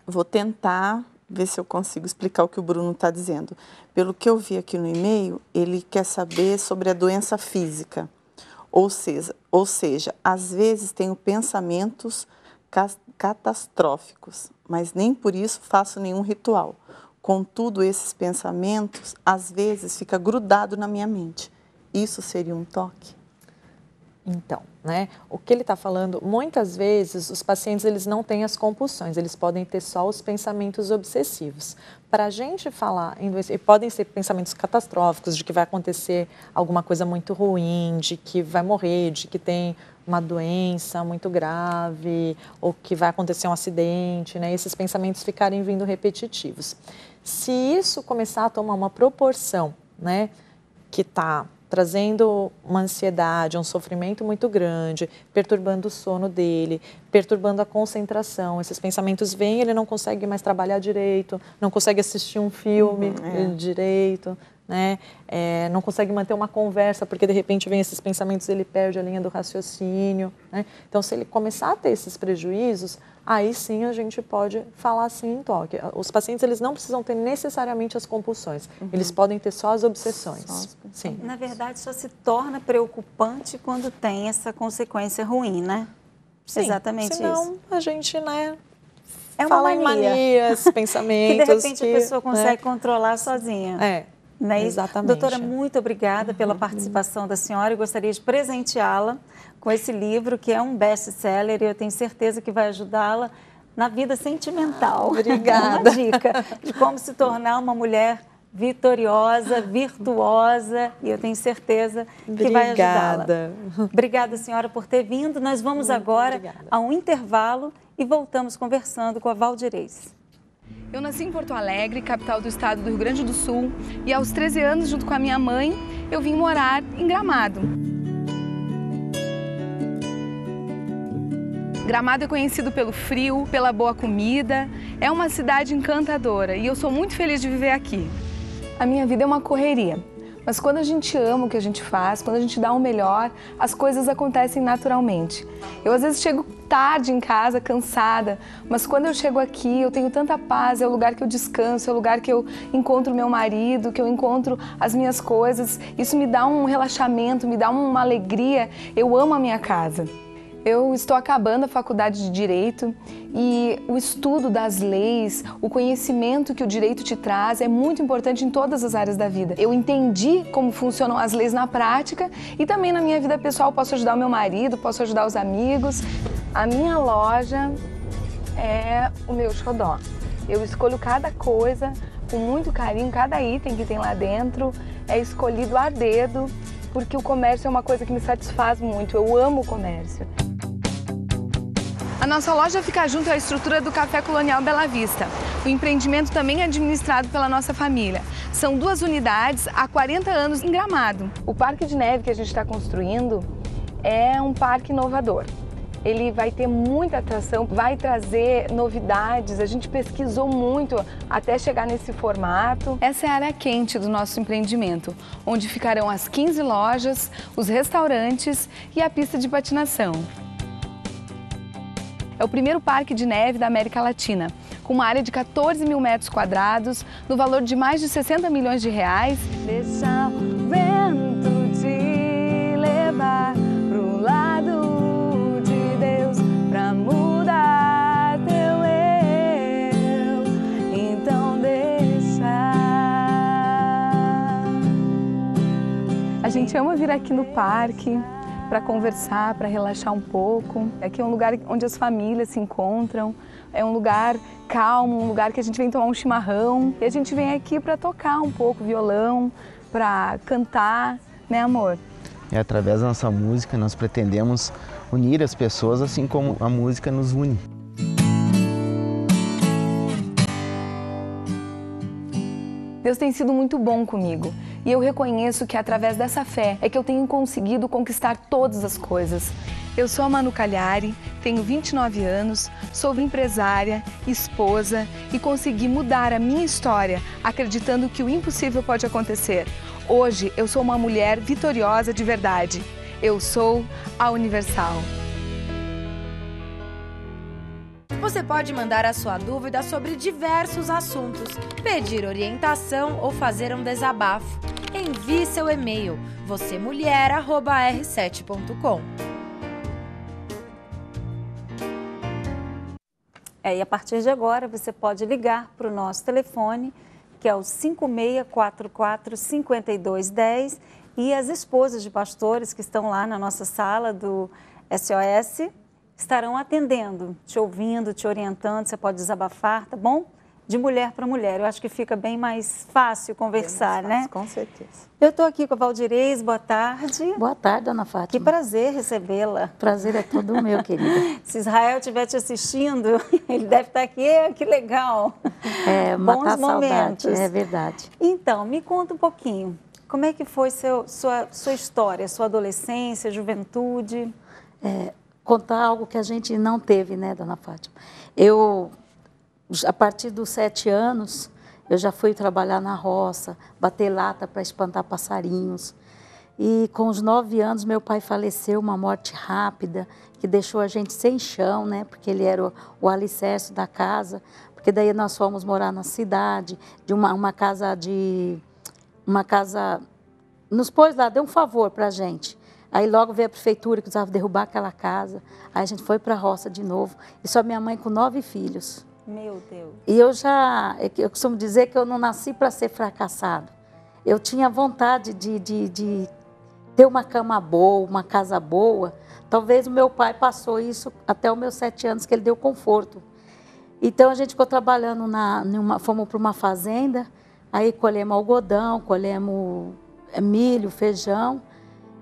vou tentar ver se eu consigo explicar o que o Bruno está dizendo. Pelo que eu vi aqui no e-mail, ele quer saber sobre a doença física. Ou seja, às vezes tenho pensamentos catastróficos, mas nem por isso faço nenhum ritual. Contudo, esses pensamentos, às vezes, ficam grudados na minha mente. Isso seria um toque? Então, né, o que ele está falando, muitas vezes os pacientes eles não têm as compulsões, eles podem ter só os pensamentos obsessivos. Para a gente falar em doença, podem ser pensamentos catastróficos, de que vai acontecer alguma coisa muito ruim, de que vai morrer, de que tem uma doença muito grave, ou que vai acontecer um acidente, né, esses pensamentos ficarem vindo repetitivos. Se isso começar a tomar uma proporção, né, que está trazendo uma ansiedade, um sofrimento muito grande, perturbando o sono dele, perturbando a concentração. Esses pensamentos vêm, ele não consegue mais trabalhar direito, não consegue assistir um filme direito, né? Não consegue manter uma conversa, porque de repente vem esses pensamentos, ele perde a linha do raciocínio, né? Então, se ele começar a ter esses prejuízos, aí sim a gente pode falar assim em toque. Os pacientes eles não precisam ter necessariamente as compulsões, eles podem ter só as obsessões. Sim. Na verdade, só se torna preocupante quando tem essa consequência ruim, né? Sim, exatamente senão, isso. A gente, né, é uma fala mania. em manias, pensamentos. Que de repente a pessoa consegue controlar sozinha. Não é exatamente. Doutora, muito obrigada pela participação da senhora. Eu gostaria de presenteá-la com esse livro, que é um best-seller, e eu tenho certeza que vai ajudá-la na vida sentimental. Obrigada. Uma dica de como se tornar uma mulher vitoriosa, virtuosa, e eu tenho certeza que vai ajudá-la. Obrigada, senhora, por ter vindo. Nós vamos agora a um intervalo e voltamos conversando com a Valdirez. Eu nasci em Porto Alegre, capital do estado do Rio Grande do Sul, e aos 13 anos, junto com a minha mãe, eu vim morar em Gramado. Gramado é conhecido pelo frio, pela boa comida, é uma cidade encantadora e eu sou muito feliz de viver aqui. A minha vida é uma correria, mas quando a gente ama o que a gente faz, quando a gente dá o melhor, as coisas acontecem naturalmente. Eu às vezes chego tarde em casa, cansada, mas quando eu chego aqui eu tenho tanta paz, é o lugar que eu descanso, é o lugar que eu encontro meu marido, que eu encontro as minhas coisas. Isso me dá um relaxamento, me dá uma alegria, eu amo a minha casa. Eu estou acabando a faculdade de Direito e o estudo das leis, o conhecimento que o direito te traz é muito importante em todas as áreas da vida. Eu entendi como funcionam as leis na prática e também na minha vida pessoal posso ajudar o meu marido, posso ajudar os amigos. A minha loja é o meu xodó. Eu escolho cada coisa com muito carinho, cada item que tem lá dentro é escolhido a dedo, porque o comércio é uma coisa que me satisfaz muito, eu amo o comércio. A nossa loja fica junto à estrutura do Café Colonial Bela Vista. O empreendimento também é administrado pela nossa família. São 2 unidades há 40 anos em Gramado. O Parque de Neve que a gente está construindo é um parque inovador. Ele vai ter muita atração, vai trazer novidades, a gente pesquisou muito até chegar nesse formato. Essa é a área quente do nosso empreendimento, onde ficarão as 15 lojas, os restaurantes e a pista de patinação. É o primeiro parque de neve da América Latina, com uma área de 14 mil metros quadrados, no valor de mais de 60 milhões de reais. Deixa o vento te levar pro lado de Deus, pra mudar teu eu, então deixa. A gente ama vir aqui no parque para conversar, para relaxar um pouco. Aqui é um lugar onde as famílias se encontram, é um lugar calmo, um lugar que a gente vem tomar um chimarrão. E a gente vem aqui para tocar um pouco violão, para cantar, né, amor? E através da nossa música nós pretendemos unir as pessoas assim como a música nos une. Deus tem sido muito bom comigo. E eu reconheço que através dessa fé é que eu tenho conseguido conquistar todas as coisas. Eu sou a Manu Cagliari, tenho 29 anos, sou empresária, esposa e consegui mudar a minha história acreditando que o impossível pode acontecer. Hoje eu sou uma mulher vitoriosa de verdade. Eu sou a Universal. Você pode mandar a sua dúvida sobre diversos assuntos, pedir orientação ou fazer um desabafo. Envie seu e-mail vocemulher@r7.com. E a partir de agora você pode ligar para o nosso telefone, que é o 5644-5210, e as esposas de pastores que estão lá na nossa sala do SOS estarão atendendo, te ouvindo, te orientando, você pode desabafar, tá bom? De mulher para mulher, eu acho que fica bem mais fácil conversar, bem mais né? fácil, com certeza. Eu estou aqui com a Valdirez, boa tarde. Boa tarde, dona Fátima. Que prazer recebê-la. Prazer é todo meu, querida. Se Israel estiver te assistindo, ele deve estar aqui, que legal. Bons momentos. Saudade, é verdade. Então, me conta um pouquinho, como é que foi sua história, sua adolescência, juventude? Contar algo que a gente não teve, né, dona Fátima? A partir dos 7 anos, eu já fui trabalhar na roça, bater lata para espantar passarinhos. E com os 9 anos, meu pai faleceu, uma morte rápida, que deixou a gente sem chão, né? Porque ele era o alicerce da casa. Porque daí nós fomos morar na cidade, de uma casa... Nos pôs lá, deu um favor para a gente. Aí logo veio a prefeitura que precisava derrubar aquela casa. Aí a gente foi para a roça de novo. E só minha mãe com 9 filhos. Meu Deus. E eu costumo dizer que eu não nasci para ser fracassado. Eu tinha vontade de ter uma cama boa, uma casa boa. Talvez o meu pai passou isso até os meus 7 anos, que ele deu conforto. Então a gente ficou trabalhando, fomos para uma fazenda, aí colhemos algodão, colhemos milho, feijão.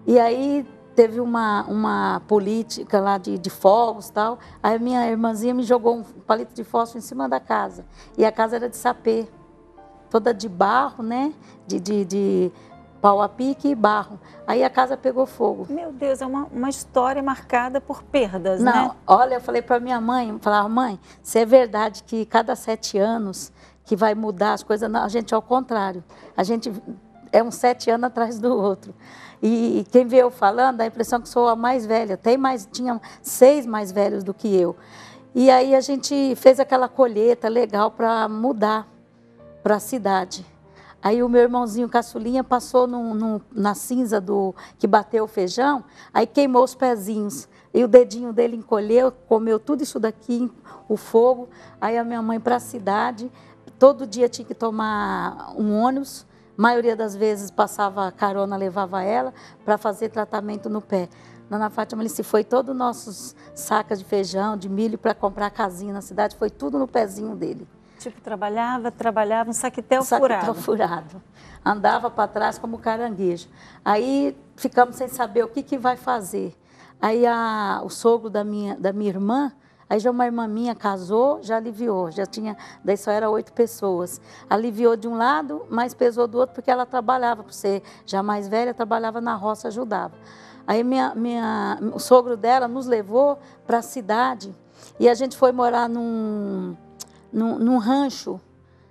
E aí teve uma política lá de fogos e tal. Aí a minha irmãzinha me jogou um palito de fósforo em cima da casa. E a casa era de sapê, toda de barro, né? De pau a pique e barro. Aí a casa pegou fogo. Meu Deus, é uma história marcada por perdas, né? Não, olha, eu falei para minha mãe, mãe, se é verdade que cada 7 anos que vai mudar as coisas, a gente é ao contrário. A gente é uns 7 anos atrás do outro. E quem vê eu falando, dá a impressão que sou a mais velha. Tinha 6 mais velhos do que eu. E aí a gente fez aquela colheita legal para mudar para a cidade. Aí o meu irmãozinho caçulinha passou na cinza que bateu o feijão, aí queimou os pezinhos. E o dedinho dele encolheu, comeu tudo isso daqui, o fogo. Aí a minha mãe para a cidade, todo dia tinha que tomar um ônibus. A maioria das vezes passava carona, levava ela para fazer tratamento no pé. Dona Fátima, se foi todos os nossos sacas de feijão, de milho para comprar casinha na cidade, foi tudo no pezinho dele. Tipo, trabalhava, um saquetel furado. Andava para trás como caranguejo. Aí ficamos sem saber o que vai fazer. Aí o sogro da minha irmã, aí já uma irmã minha casou, já aliviou, daí só era 8 pessoas. Aliviou de um lado, mas pesou do outro, porque ela trabalhava, por ser já mais velha, trabalhava na roça, ajudava. Aí o sogro dela nos levou para a cidade e a gente foi morar num rancho.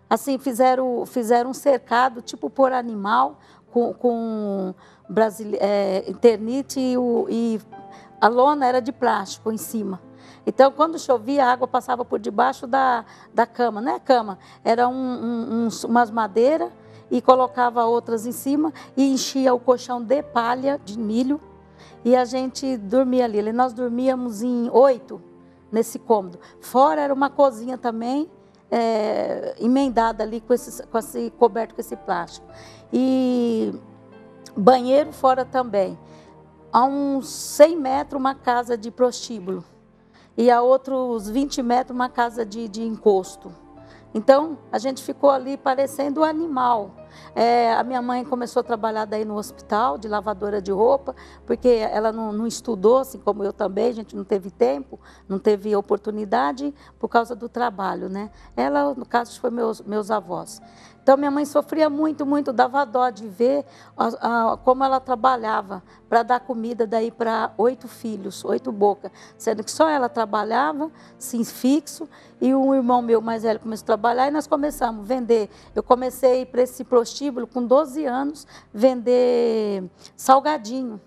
Assim, fizeram um cercado, tipo por animal, com eternite e a lona era de plástico em cima. Então, quando chovia, a água passava por debaixo da cama. Não é cama, era umas madeiras e colocava outras em cima e enchia o colchão de palha, de milho, e a gente dormia ali. Nós dormíamos em 8 nesse cômodo. Fora era uma cozinha também, emendada ali coberto com esse plástico. E banheiro fora também. A uns 100 metros, uma casa de prostíbulo. E a outros 20 metros, uma casa de encosto. Então, a gente ficou ali parecendo um animal. A minha mãe começou a trabalhar daí no hospital, de lavadora de roupa, porque ela não estudou, assim como eu também, a gente não teve tempo, não teve oportunidade por causa do trabalho, né? Ela, no caso, foi meus avós. Então, minha mãe sofria muito, muito, dava dó de ver como ela trabalhava para dar comida daí para 8 filhos, 8 bocas, sendo que só ela trabalhava, sim, fixo, e um irmão meu mais velho começou a trabalhar e nós começamos a vender. Eu comecei para esse prostíbulo com 12 anos, vender salgadinho.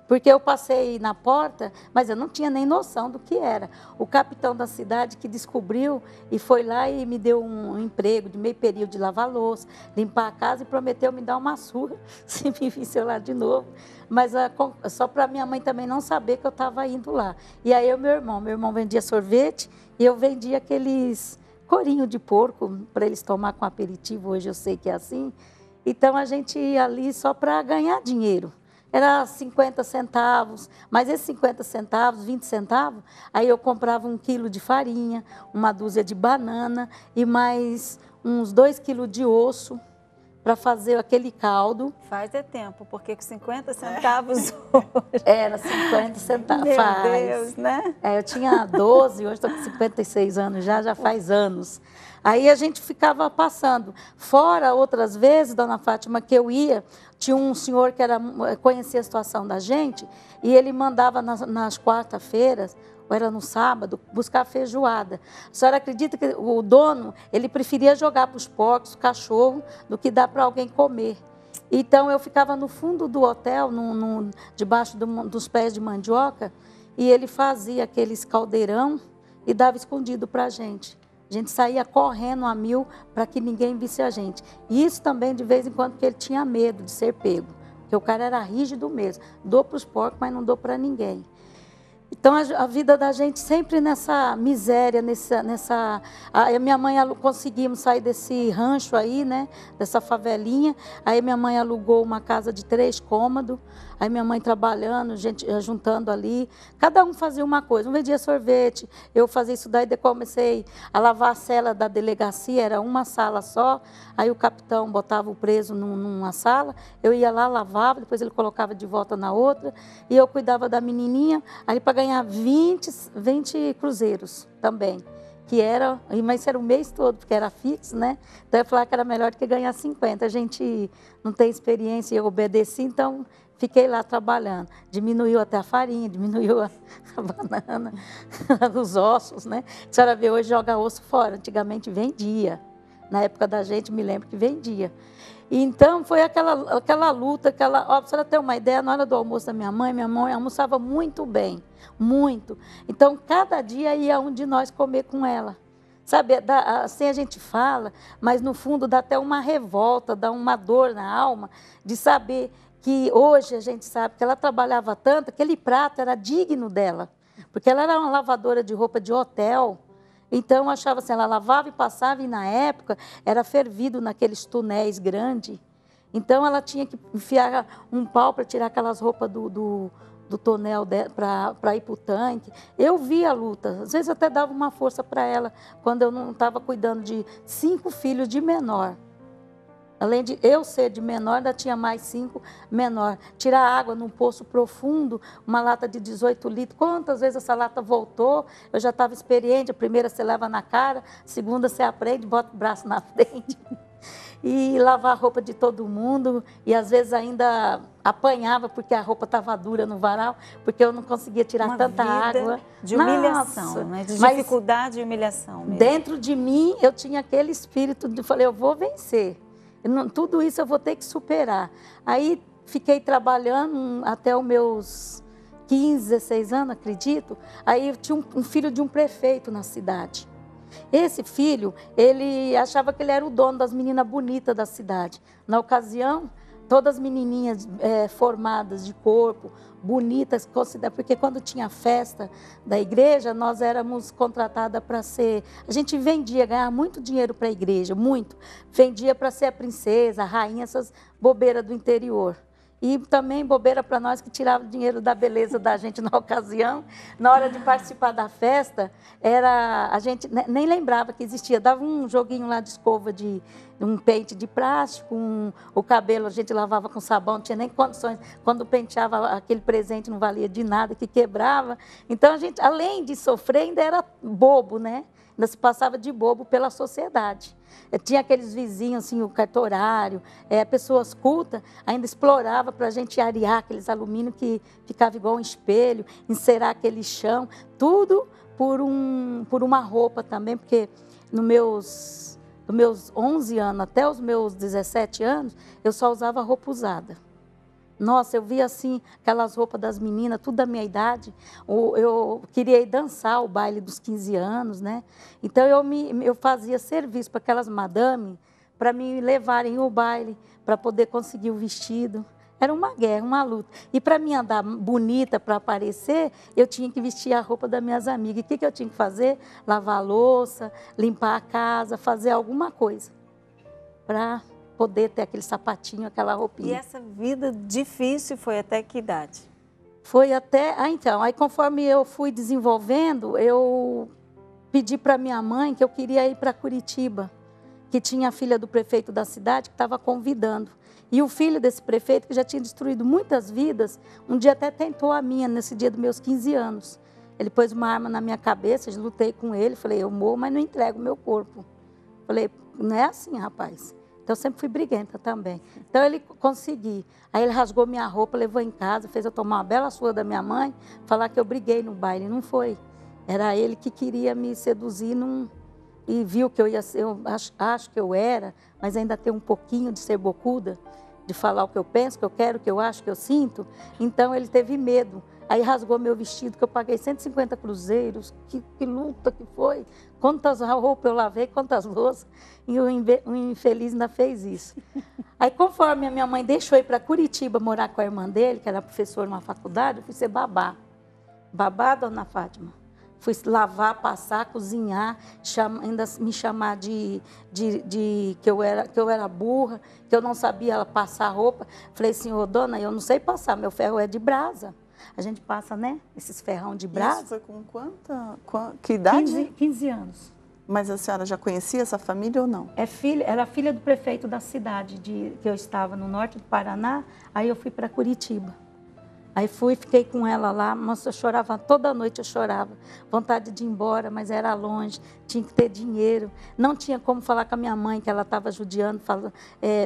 Porque eu passei na porta, mas eu não tinha nem noção do que era. O capitão da cidade que descobriu e foi lá e me deu um emprego de meio período de lavar louça, limpar a casa e prometeu me dar uma surra se me visse lá de novo. Mas só para minha mãe também não saber que eu estava indo lá. E aí meu irmão vendia sorvete e eu vendia aqueles corinho de porco para eles tomar com aperitivo, hoje eu sei que é assim. Então a gente ia ali só para ganhar dinheiro. Era 50 centavos, mas esses 50 centavos, 20 centavos, aí eu comprava 1 quilo de farinha, uma dúzia de banana e mais uns 2 quilos de osso para fazer aquele caldo. Faz tempo, porque com 50 centavos hoje... Era 50 centavos. Meu Deus, né? Eu tinha 12, hoje estou com 56 anos, já faz anos. Aí a gente ficava passando. Fora outras vezes, dona Fátima, que eu ia, tinha um senhor que conhecia a situação da gente e ele mandava nas quarta-feiras, ou era no sábado, buscar feijoada. A senhora acredita que o dono, ele preferia jogar para os porcos, cachorro, do que dar para alguém comer. Então eu ficava no fundo do hotel, debaixo dos pés de mandioca, e ele fazia aqueles caldeirão e dava escondido para a gente. A gente saía correndo a 1000 para que ninguém visse a gente. E isso também, de vez em quando, porque ele tinha medo de ser pego. Porque o cara era rígido mesmo. Dou para os porcos, mas não dou para ninguém. Então, a vida da gente sempre nessa miséria, a minha mãe, conseguimos sair desse rancho aí, né? Dessa favelinha. Aí minha mãe alugou uma casa de 3 cômodos. Aí minha mãe trabalhando, gente juntando ali. Cada um fazia uma coisa. Um vendia sorvete, eu fazia isso daí. Depois comecei a lavar a cela da delegacia, era uma sala só. Aí o capitão botava o preso numa sala, eu ia lá, lavava, depois ele colocava de volta na outra. E eu cuidava da menininha, aí para ganhar 20 cruzeiros também. Mas era o mês todo, porque era fixo, né? Então eu falava que era melhor do que ganhar 50. A gente não tem experiência e eu obedeci, então fiquei lá trabalhando. Diminuiu até a farinha, diminuiu a banana, os ossos, né? A senhora vê, hoje joga osso fora, antigamente vendia. Na época da gente, me lembro que vendia. E então foi aquela luta, ó, para a senhora ter uma ideia, na hora do almoço da minha mãe almoçava muito bem, muito. Então, cada dia ia um de nós comer com ela. Sabe, assim a gente fala, mas no fundo dá até uma revolta, dá uma dor na alma de saber que hoje a gente sabe que ela trabalhava tanto, aquele prato era digno dela, porque ela era uma lavadora de roupa de hotel. Então, eu achava assim, ela lavava e passava, e na época era fervido naqueles tonéis grandes. Então, ela tinha que enfiar um pau para tirar aquelas roupas do tonel para ir para o tanque. Eu via a luta, às vezes eu até dava uma força para ela, quando eu não estava cuidando de 5 filhos de menor. Além de eu ser de menor, ainda tinha mais 5 menor. Tirar água num poço profundo, uma lata de 18 litros. Quantas vezes essa lata voltou? Eu já estava experiente. A primeira você leva na cara, a segunda você aprende, bota o braço na frente. E lavar a roupa de todo mundo. E às vezes ainda apanhava, porque a roupa estava dura no varal, porque eu não conseguia tirar tanta água. De humilhação, né? De dificuldade e humilhação mesmo. Dentro de mim, eu tinha aquele espírito de, falei, eu vou vencer. Tudo isso eu vou ter que superar. Aí fiquei trabalhando até os meus 15, 16 anos, acredito. Aí eu tinha um filho de um prefeito na cidade. Esse filho, ele achava que ele era o dono das meninas bonitas da cidade. Na ocasião, todas as menininhas formadas de corpo, bonitas, porque quando tinha festa da igreja, nós éramos contratadas para ser... A gente vendia, ganhava muito dinheiro para a igreja, muito. Vendia para ser a princesa, a rainha, essas bobeiras do interior. E também bobeira para nós que tirava o dinheiro da beleza da gente na ocasião. Na hora de participar da festa, a gente nem lembrava que existia. Dava um joguinho lá de escova, um pente de plástico, o cabelo a gente lavava com sabão, não tinha nem condições. Quando penteava, aquele presente não valia de nada, que quebrava. Então, a gente, além de sofrer, ainda era bobo, né? Ainda se passava de bobo pela sociedade. Tinha aqueles vizinhos, assim, o cartorário, pessoas cultas, ainda explorava para a gente arear aqueles alumínios que ficava igual um espelho, encerar aquele chão, tudo por uma roupa também, porque nos meus 11 anos até os meus 17 anos, eu só usava roupa usada. Nossa, eu via assim, aquelas roupas das meninas, tudo da minha idade. Eu queria ir dançar o baile dos 15 anos, né? Então, eu fazia serviço para aquelas madame, para me levarem ao baile, para poder conseguir o vestido. Era uma guerra, uma luta. E para mim andar bonita, para aparecer, eu tinha que vestir a roupa das minhas amigas. E o que eu tinha que fazer? Lavar a louça, limpar a casa, fazer alguma coisa para poder ter aquele sapatinho, aquela roupinha. E essa vida difícil foi até que idade? Foi até... então, aí conforme eu fui desenvolvendo, eu pedi para minha mãe que eu queria ir para Curitiba, que tinha a filha do prefeito da cidade que estava convidando. E o filho desse prefeito, que já tinha destruído muitas vidas, um dia até tentou a minha, nesse dia dos meus 15 anos. Ele pôs uma arma na minha cabeça, eu lutei com ele, falei, eu morro, mas não entrego o meu corpo. Falei, não é assim, rapaz. Então, eu sempre fui briguenta também. Então, ele consegui. Aí, ele rasgou minha roupa, levou em casa, fez eu tomar uma bela surra da minha mãe, falar que eu briguei no baile. Não foi. Era ele que queria me seduzir e viu que eu ia ser, acho que eu era, mas ainda tem um pouquinho de ser bocuda, de falar o que eu penso, o que eu quero, o que eu acho, o que eu sinto. Então, ele teve medo. Aí rasgou meu vestido, que eu paguei 150 cruzeiros. Que luta que foi. Quantas roupas eu lavei, quantas louças. E o infeliz ainda fez isso. Aí, conforme a minha mãe deixou ir para Curitiba morar com a irmã dele, que era professora numa faculdade, eu fui ser babá. Babá, dona Fátima. Fui lavar, passar, cozinhar, ainda me chamar que eu era burra, que eu não sabia passar roupa. Falei, senhor, dona, eu não sei passar, meu ferro é de brasa. A gente passa, né, esses ferrão de brasa. Isso foi com que idade? 15 anos. Mas a senhora já conhecia essa família ou não? Era filha do prefeito da cidade, que eu estava no norte do Paraná, aí eu fui para Curitiba. Aí fiquei com ela lá, nossa, eu chorava, toda noite eu chorava. Vontade de ir embora, mas era longe, tinha que ter dinheiro. Não tinha como falar com a minha mãe, que ela estava judiando,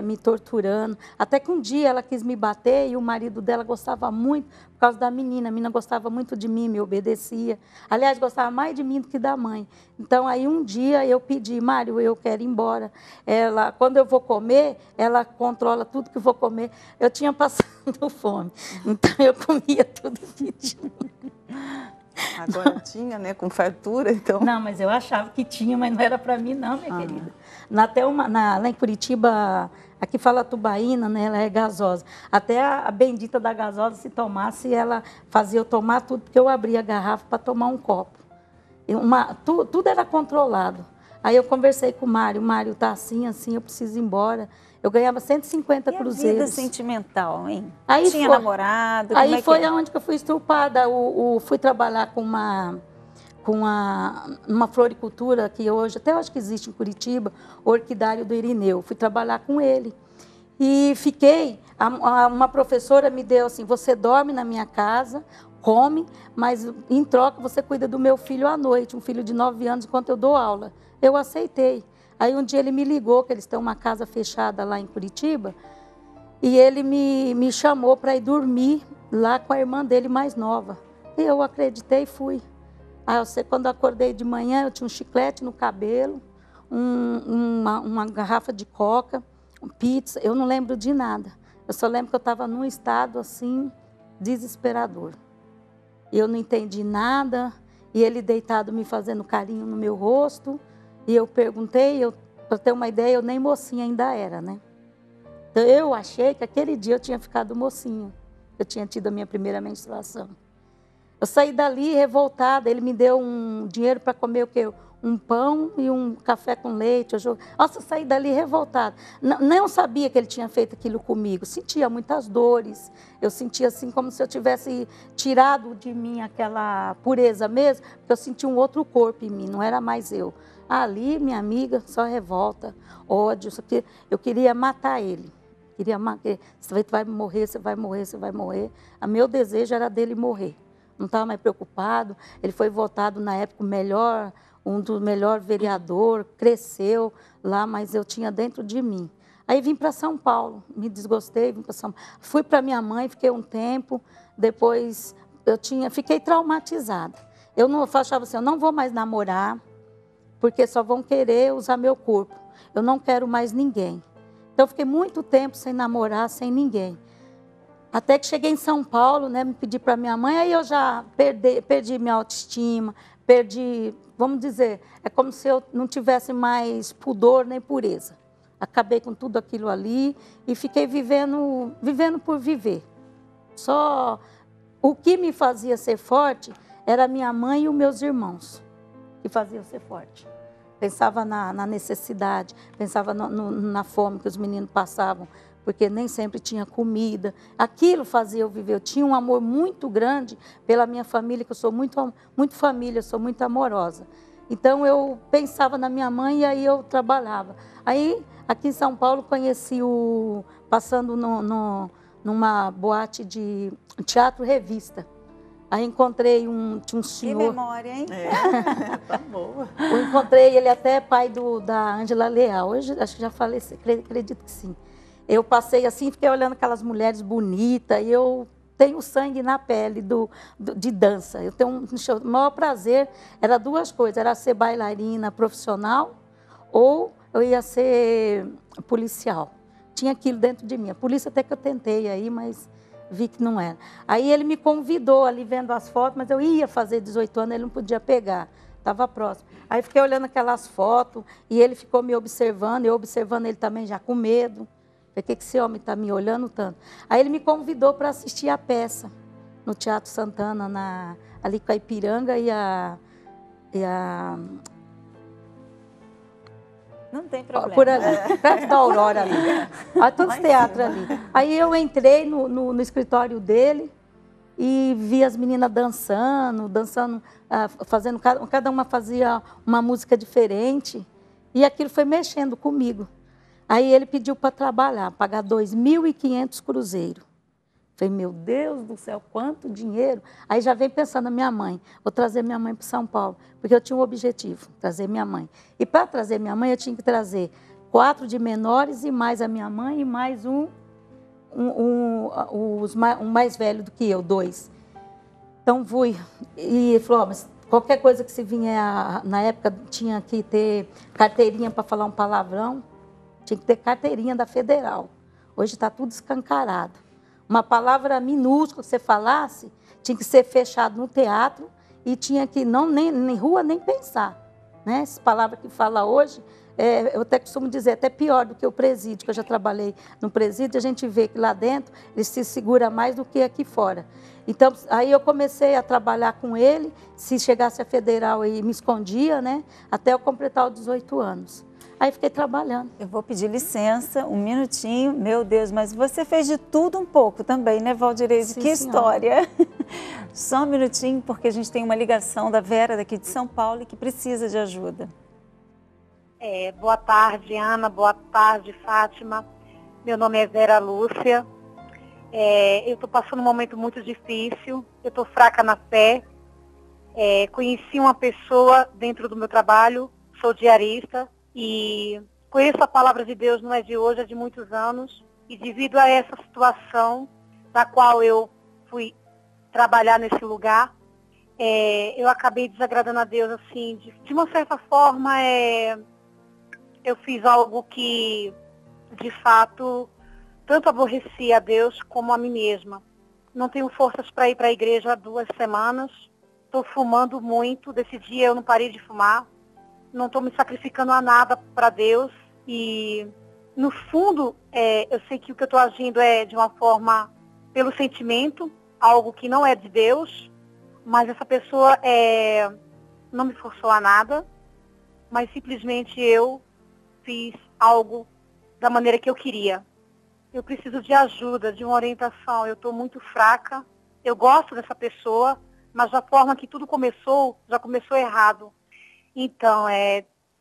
me torturando. Até que um dia ela quis me bater e o marido dela gostava muito, por causa da menina. A menina gostava muito de mim, me obedecia. Aliás, gostava mais de mim do que da mãe. Então, aí um dia eu pedi, Mário, eu quero ir embora. Quando eu vou comer, ela controla tudo que eu vou comer. Eu tinha passado fome, então eu comia tudo que tinha. Agora tinha, né, com fartura, então... Não, mas eu achava que tinha, mas não era para mim não, minha querida. Lá em Curitiba, aqui fala tubaína, né, ela é gasosa. Até a bendita da gasosa, se tomasse, ela fazia eu tomar tudo, porque eu abria a garrafa para tomar um copo. Tudo era controlado. Aí eu conversei com o Mário, está assim, eu preciso ir embora. Eu ganhava 150 cruzeiros. E a vida sentimental, hein? Aí tinha namorado? Aí foi onde que eu fui estrupada. Fui trabalhar com uma floricultura que hoje, até acho que existe em Curitiba, o Orquidário do Irineu. Fui trabalhar com ele. E fiquei, uma professora me deu assim, você dorme na minha casa, come, mas em troca você cuida do meu filho à noite, um filho de 9 anos, enquanto eu dou aula. Eu aceitei. Aí um dia ele me ligou, que eles têm uma casa fechada lá em Curitiba, e ele me chamou para ir dormir lá com a irmã dele mais nova. E eu acreditei e fui. Aí quando eu acordei de manhã, eu tinha um chiclete no cabelo, uma garrafa de coca, pizza, eu não lembro de nada. Eu só lembro que eu estava num estado assim, desesperador. Eu não entendi nada, e ele deitado me fazendo carinho no meu rosto. E eu perguntei, para ter uma ideia, eu nem mocinha ainda era, né? Então, eu achei que aquele dia eu tinha ficado mocinha. Eu tinha tido a minha primeira menstruação. Eu saí dali revoltada, ele me deu um dinheiro para comer o quê? um pão e um café com leite. Nossa, eu saí dali revoltada. Não sabia que ele tinha feito aquilo comigo. Sentia muitas dores. Eu sentia assim como se eu tivesse tirado de mim aquela pureza mesmo, porque eu sentia um outro corpo em mim, não era mais eu. Ali, minha amiga, só revolta, ódio, só que eu queria matar ele. Queria matar. Você vai morrer, você vai morrer, você vai morrer. O meu desejo era dele morrer. Não estava mais preocupado. Ele foi votado na época um dos melhores vereadores, cresceu lá, mas eu tinha dentro de mim. Aí vim para São Paulo, me desgostei, vim para São Paulo. Fui para minha mãe, fiquei um tempo, depois fiquei traumatizada. Eu não achava assim, eu não vou mais namorar, porque só vão querer usar meu corpo. Eu não quero mais ninguém. Então, fiquei muito tempo sem namorar, sem ninguém. Até que cheguei em São Paulo, né, me pedi para minha mãe, aí eu já perdi minha autoestima, vamos dizer, é como se eu não tivesse mais pudor nem pureza. Acabei com tudo aquilo ali e fiquei vivendo por viver. Só o que me fazia ser forte era minha mãe e os meus irmãos, que faziam ser forte. Pensava na necessidade, pensava na fome que os meninos passavam, porque nem sempre tinha comida. Aquilo fazia eu viver. Eu tinha um amor muito grande pela minha família, que eu sou muito família, sou muito amorosa. Então, eu pensava na minha mãe e aí eu trabalhava. Aí, aqui em São Paulo, conheci passando numa boate de teatro revista. Aí encontrei tinha um senhor... Que memória, hein? Tá boa. Eu encontrei ele até pai da Ângela Leal. Hoje, acho que já falei, acredito que sim. Eu passei assim, fiquei olhando aquelas mulheres bonitas e eu tenho sangue na pele de dança. Eu tenho o maior prazer, era duas coisas, era ser bailarina profissional ou eu ia ser policial. Tinha aquilo dentro de mim. A polícia até que eu tentei aí, mas vi que não era. Aí ele me convidou ali vendo as fotos, mas eu ia fazer 18 anos, ele não podia pegar, estava próximo. Aí fiquei olhando aquelas fotos e ele ficou me observando, eu observando ele também já com medo. Por que esse homem está me olhando tanto? Aí ele me convidou para assistir a peça no Teatro Santana, ali com a Ipiranga e a... Não tem problema. Por ali, perto da Aurora ali. Todos os teatros ali. Aí eu entrei no escritório dele e vi as meninas dançando, fazendo, cada uma fazia uma música diferente. E aquilo foi mexendo comigo. Aí ele pediu para trabalhar, pagar 2.500 cruzeiros. Falei, meu Deus do céu, quanto dinheiro. Aí já vem pensando na minha mãe, vou trazer minha mãe para São Paulo, porque eu tinha um objetivo, trazer minha mãe. E para trazer minha mãe, eu tinha que trazer 4 de menores e mais a minha mãe e mais um mais velho do que eu, 2. Então fui, e ele falou, mas qualquer coisa que se vier, na época tinha que ter carteirinha para falar um palavrão, tinha que ter carteirinha da Federal. Hoje está tudo escancarado. Uma palavra minúscula que você falasse, tinha que ser fechado no teatro e tinha que, nem rua, nem pensar. Né? Essa palavra que fala hoje, eu até costumo dizer, até pior do que o presídio, que eu já trabalhei no presídio, a gente vê que lá dentro ele se segura mais do que aqui fora. Então, aí eu comecei a trabalhar com ele, se chegasse a Federal aí me escondia, né? Até eu completar os 18 anos. Aí fiquei trabalhando. Eu vou pedir licença, um minutinho. Meu Deus, mas você fez de tudo um pouco também, né, Valdireide? Sim, que senhora. história! Só um minutinho, porque a gente tem uma ligação da Vera daqui de São Paulo e que precisa de ajuda. Boa tarde, Ana. Boa tarde, Fátima. Meu nome é Vera Lúcia. Eu estou passando um momento muito difícil. Eu estou fraca na fé. Conheci uma pessoa dentro do meu trabalho. Sou diarista. E conheço a palavra de Deus, não é de hoje, é de muitos anos. E devido a essa situação, na qual eu fui trabalhar nesse lugar, eu acabei desagradando a Deus, assim, de uma certa forma, eu fiz algo que, de fato, tanto aborreci a Deus como a mim mesma. Não tenho forças para ir para a igreja há 2 semanas, estou fumando muito, desse dia eu não parei de fumar. Não estou me sacrificando a nada para Deus e, no fundo, eu sei que o que eu estou agindo é de uma forma pelo sentimento, algo que não é de Deus, mas essa pessoa não me forçou a nada. mas simplesmente eu fiz algo da maneira que eu queria. Eu preciso de ajuda, de uma orientação. Eu estou muito fraca. Eu gosto dessa pessoa, mas da forma que tudo começou, já começou errado. Então,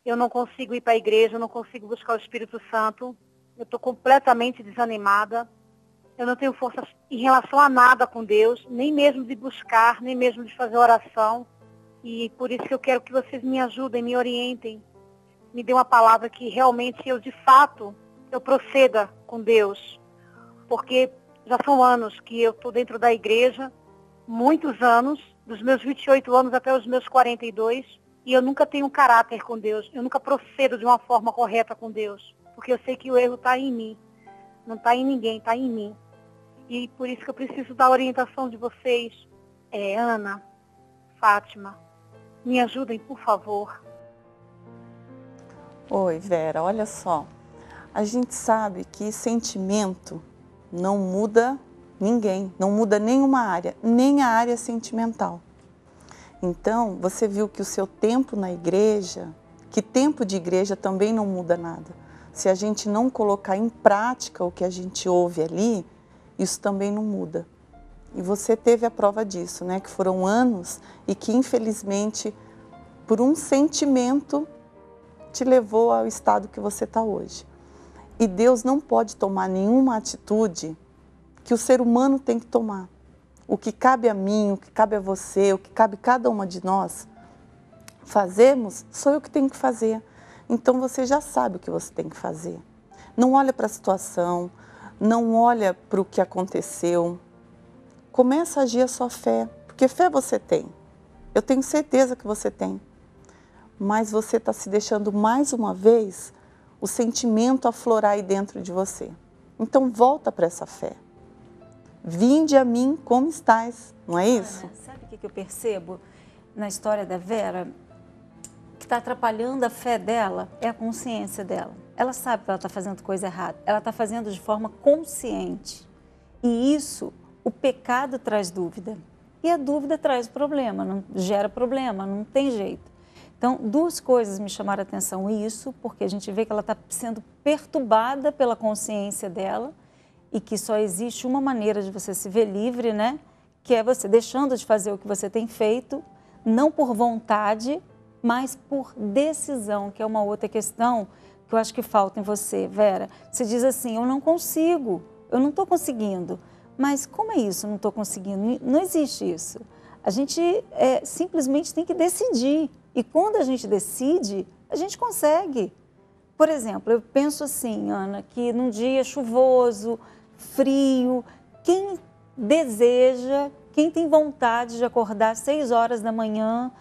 eu não consigo ir para a igreja, eu não consigo buscar o Espírito Santo. Eu estou completamente desanimada. Eu não tenho força em relação a nada com Deus, nem mesmo de buscar, nem mesmo de fazer oração. E por isso que eu quero que vocês me ajudem, me orientem. Me dê uma palavra que realmente eu, de fato, eu proceda com Deus. Porque já são anos que eu estou dentro da igreja, muitos anos, dos meus 28 anos até os meus 42, e eu nunca tenho um caráter com Deus. Eu nunca procedo de uma forma correta com Deus. Porque eu sei que o erro está em mim. Não está em ninguém, está em mim. E por isso que eu preciso da orientação de vocês. Ana, Fátima, me ajudem, por favor. Oi, Vera, olha só. A gente sabe que sentimento não muda ninguém, não muda nenhuma área, nem a área sentimental. Então, você viu que o seu tempo na igreja, que tempo de igreja também não muda nada. Se a gente não colocar em prática o que a gente ouve ali, isso também não muda. E você teve a prova disso, né? Que foram anos e que, infelizmente, por um sentimento, te levou ao estado que você está hoje. E Deus não pode tomar nenhuma atitude que o ser humano tem que tomar. O que cabe a mim, o que cabe a você, o que cabe a cada uma de nós fazermos, sou eu que tenho que fazer. Então você já sabe o que você tem que fazer. Não olha para a situação, não olha para o que aconteceu. Começa a agir a sua fé, porque fé você tem. Eu tenho certeza que você tem. Mas você está se deixando mais uma vez o sentimento aflorar aí dentro de você. Então volta para essa fé. Vinde a mim como estás, não é isso? Ana, sabe o que eu percebo na história da Vera? Que está atrapalhando a fé dela é a consciência dela. Ela sabe que ela está fazendo coisa errada. Ela está fazendo de forma consciente. E isso, o pecado traz dúvida. E a dúvida traz problema, não gera problema, não tem jeito. Então, duas coisas me chamaram a atenção. Isso, porque a gente vê que ela está sendo perturbada pela consciência dela e que só existe uma maneira de você se ver livre, né? Que é você deixando de fazer o que você tem feito, não por vontade, mas por decisão, que é uma outra questão que eu acho que falta em você, Vera. Você diz assim, eu não consigo, eu não estou conseguindo. Mas como é isso, eu não estou conseguindo? Não existe isso. A gente simplesmente tem que decidir. E quando a gente decide, a gente consegue. Por exemplo, eu penso assim, Ana, que num dia chuvoso, frio, quem deseja, quem tem vontade de acordar às 6 horas da manhã,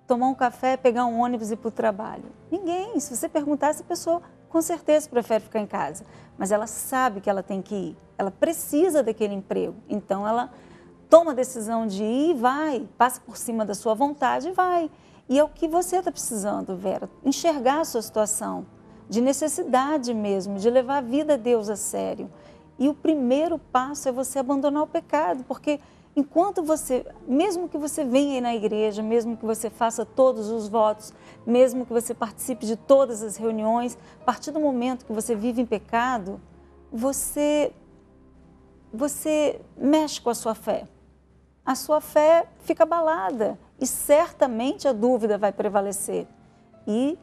tomar um café, pegar um ônibus e ir para o trabalho? Ninguém. Se você perguntar, essa pessoa com certeza prefere ficar em casa. Mas ela sabe que ela tem que ir. Ela precisa daquele emprego. Então, ela toma a decisão de ir e vai. Passa por cima da sua vontade e vai. E é o que você está precisando, Vera. Enxergar a sua situação. De necessidade mesmo. De levar a vida a Deus a sério. E o primeiro passo é você abandonar o pecado. Porque enquanto você, mesmo que você venha aí na igreja, mesmo que você faça todos os votos, mesmo que você participe de todas as reuniões, a partir do momento que você vive em pecado, você mexe com a sua fé. A sua fé fica abalada e certamente a dúvida vai prevalecer. E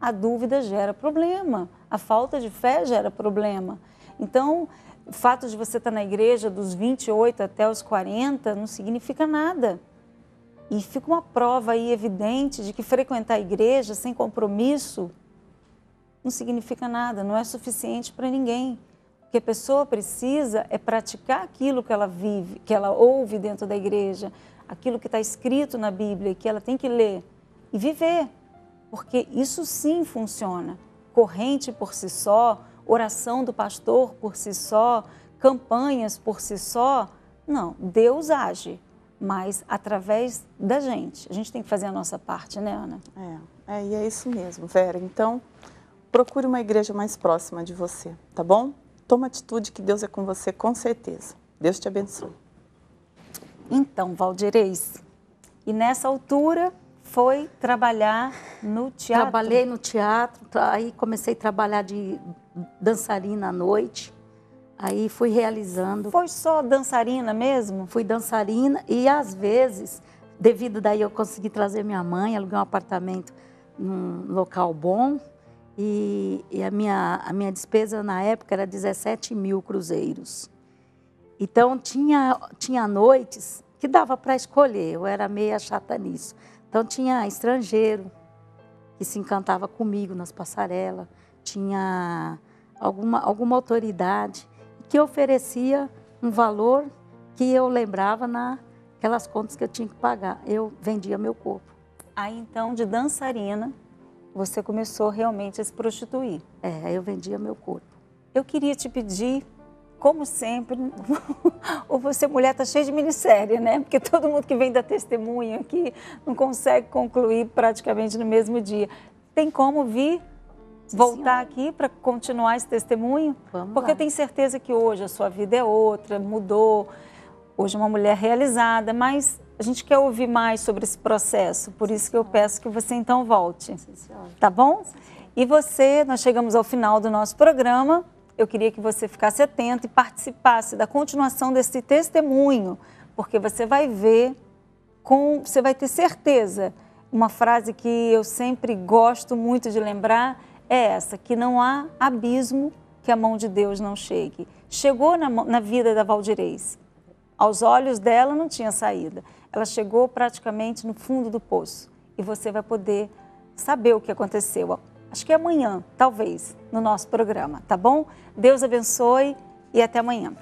a dúvida gera problema, a falta de fé gera problema. Então, o fato de você estar na igreja dos 28 até os 40 não significa nada. E fica uma prova aí evidente de que frequentar a igreja sem compromisso não significa nada, não é suficiente para ninguém. O que a pessoa precisa é praticar aquilo que ela vive, que ela ouve dentro da igreja, aquilo que está escrito na Bíblia, que ela tem que ler e viver. Porque isso sim funciona. Corrente por si só, oração do pastor por si só, campanhas por si só, não, Deus age, mas através da gente. A gente tem que fazer a nossa parte, né, Ana? E é isso mesmo, Vera. Então, procure uma igreja mais próxima de você, tá bom? Toma atitude que Deus é com você, com certeza. Deus te abençoe. Então, Valdirez, e nessa altura, foi trabalhar no teatro? Trabalhei no teatro, aí comecei a trabalhar de dançarina à noite, aí fui realizando. Foi só dançarina mesmo? Fui dançarina e às vezes, devido daí eu consegui trazer minha mãe, aluguei um apartamento num local bom e a minha despesa na época era 17 mil cruzeiros. Então tinha noites que dava para escolher, eu era meia chata nisso. Então tinha estrangeiro que se encantava comigo nas passarelas, tinha alguma autoridade que oferecia um valor que eu lembrava naquelas contas que eu tinha que pagar. Eu vendia meu corpo. Aí então, de dançarina, você começou realmente a se prostituir. É, eu vendia meu corpo. Eu queria te pedir, como sempre, ou você, mulher, está cheia de minissérie, né? Porque todo mundo que vem dar testemunho aqui não consegue concluir praticamente no mesmo dia. Tem como vir, voltar aqui para continuar esse testemunho? Vamos Porque lá. eu tenho certeza que hoje a sua vida é outra, mudou. Hoje é uma mulher realizada, mas a gente quer ouvir mais sobre esse processo. Por isso que eu peço que você então volte. Tá bom? E você, nós chegamos ao final do nosso programa. Eu queria que você ficasse atento e participasse da continuação desse testemunho, porque você vai ver, você vai ter certeza. Uma frase que eu sempre gosto muito de lembrar é essa, que não há abismo que a mão de Deus não chegue. Chegou na vida da Valdirez. Aos olhos dela não tinha saída. Ela chegou praticamente no fundo do poço. E você vai poder saber o que aconteceu. Acho que é amanhã, talvez, no nosso programa, tá bom? Deus abençoe e até amanhã.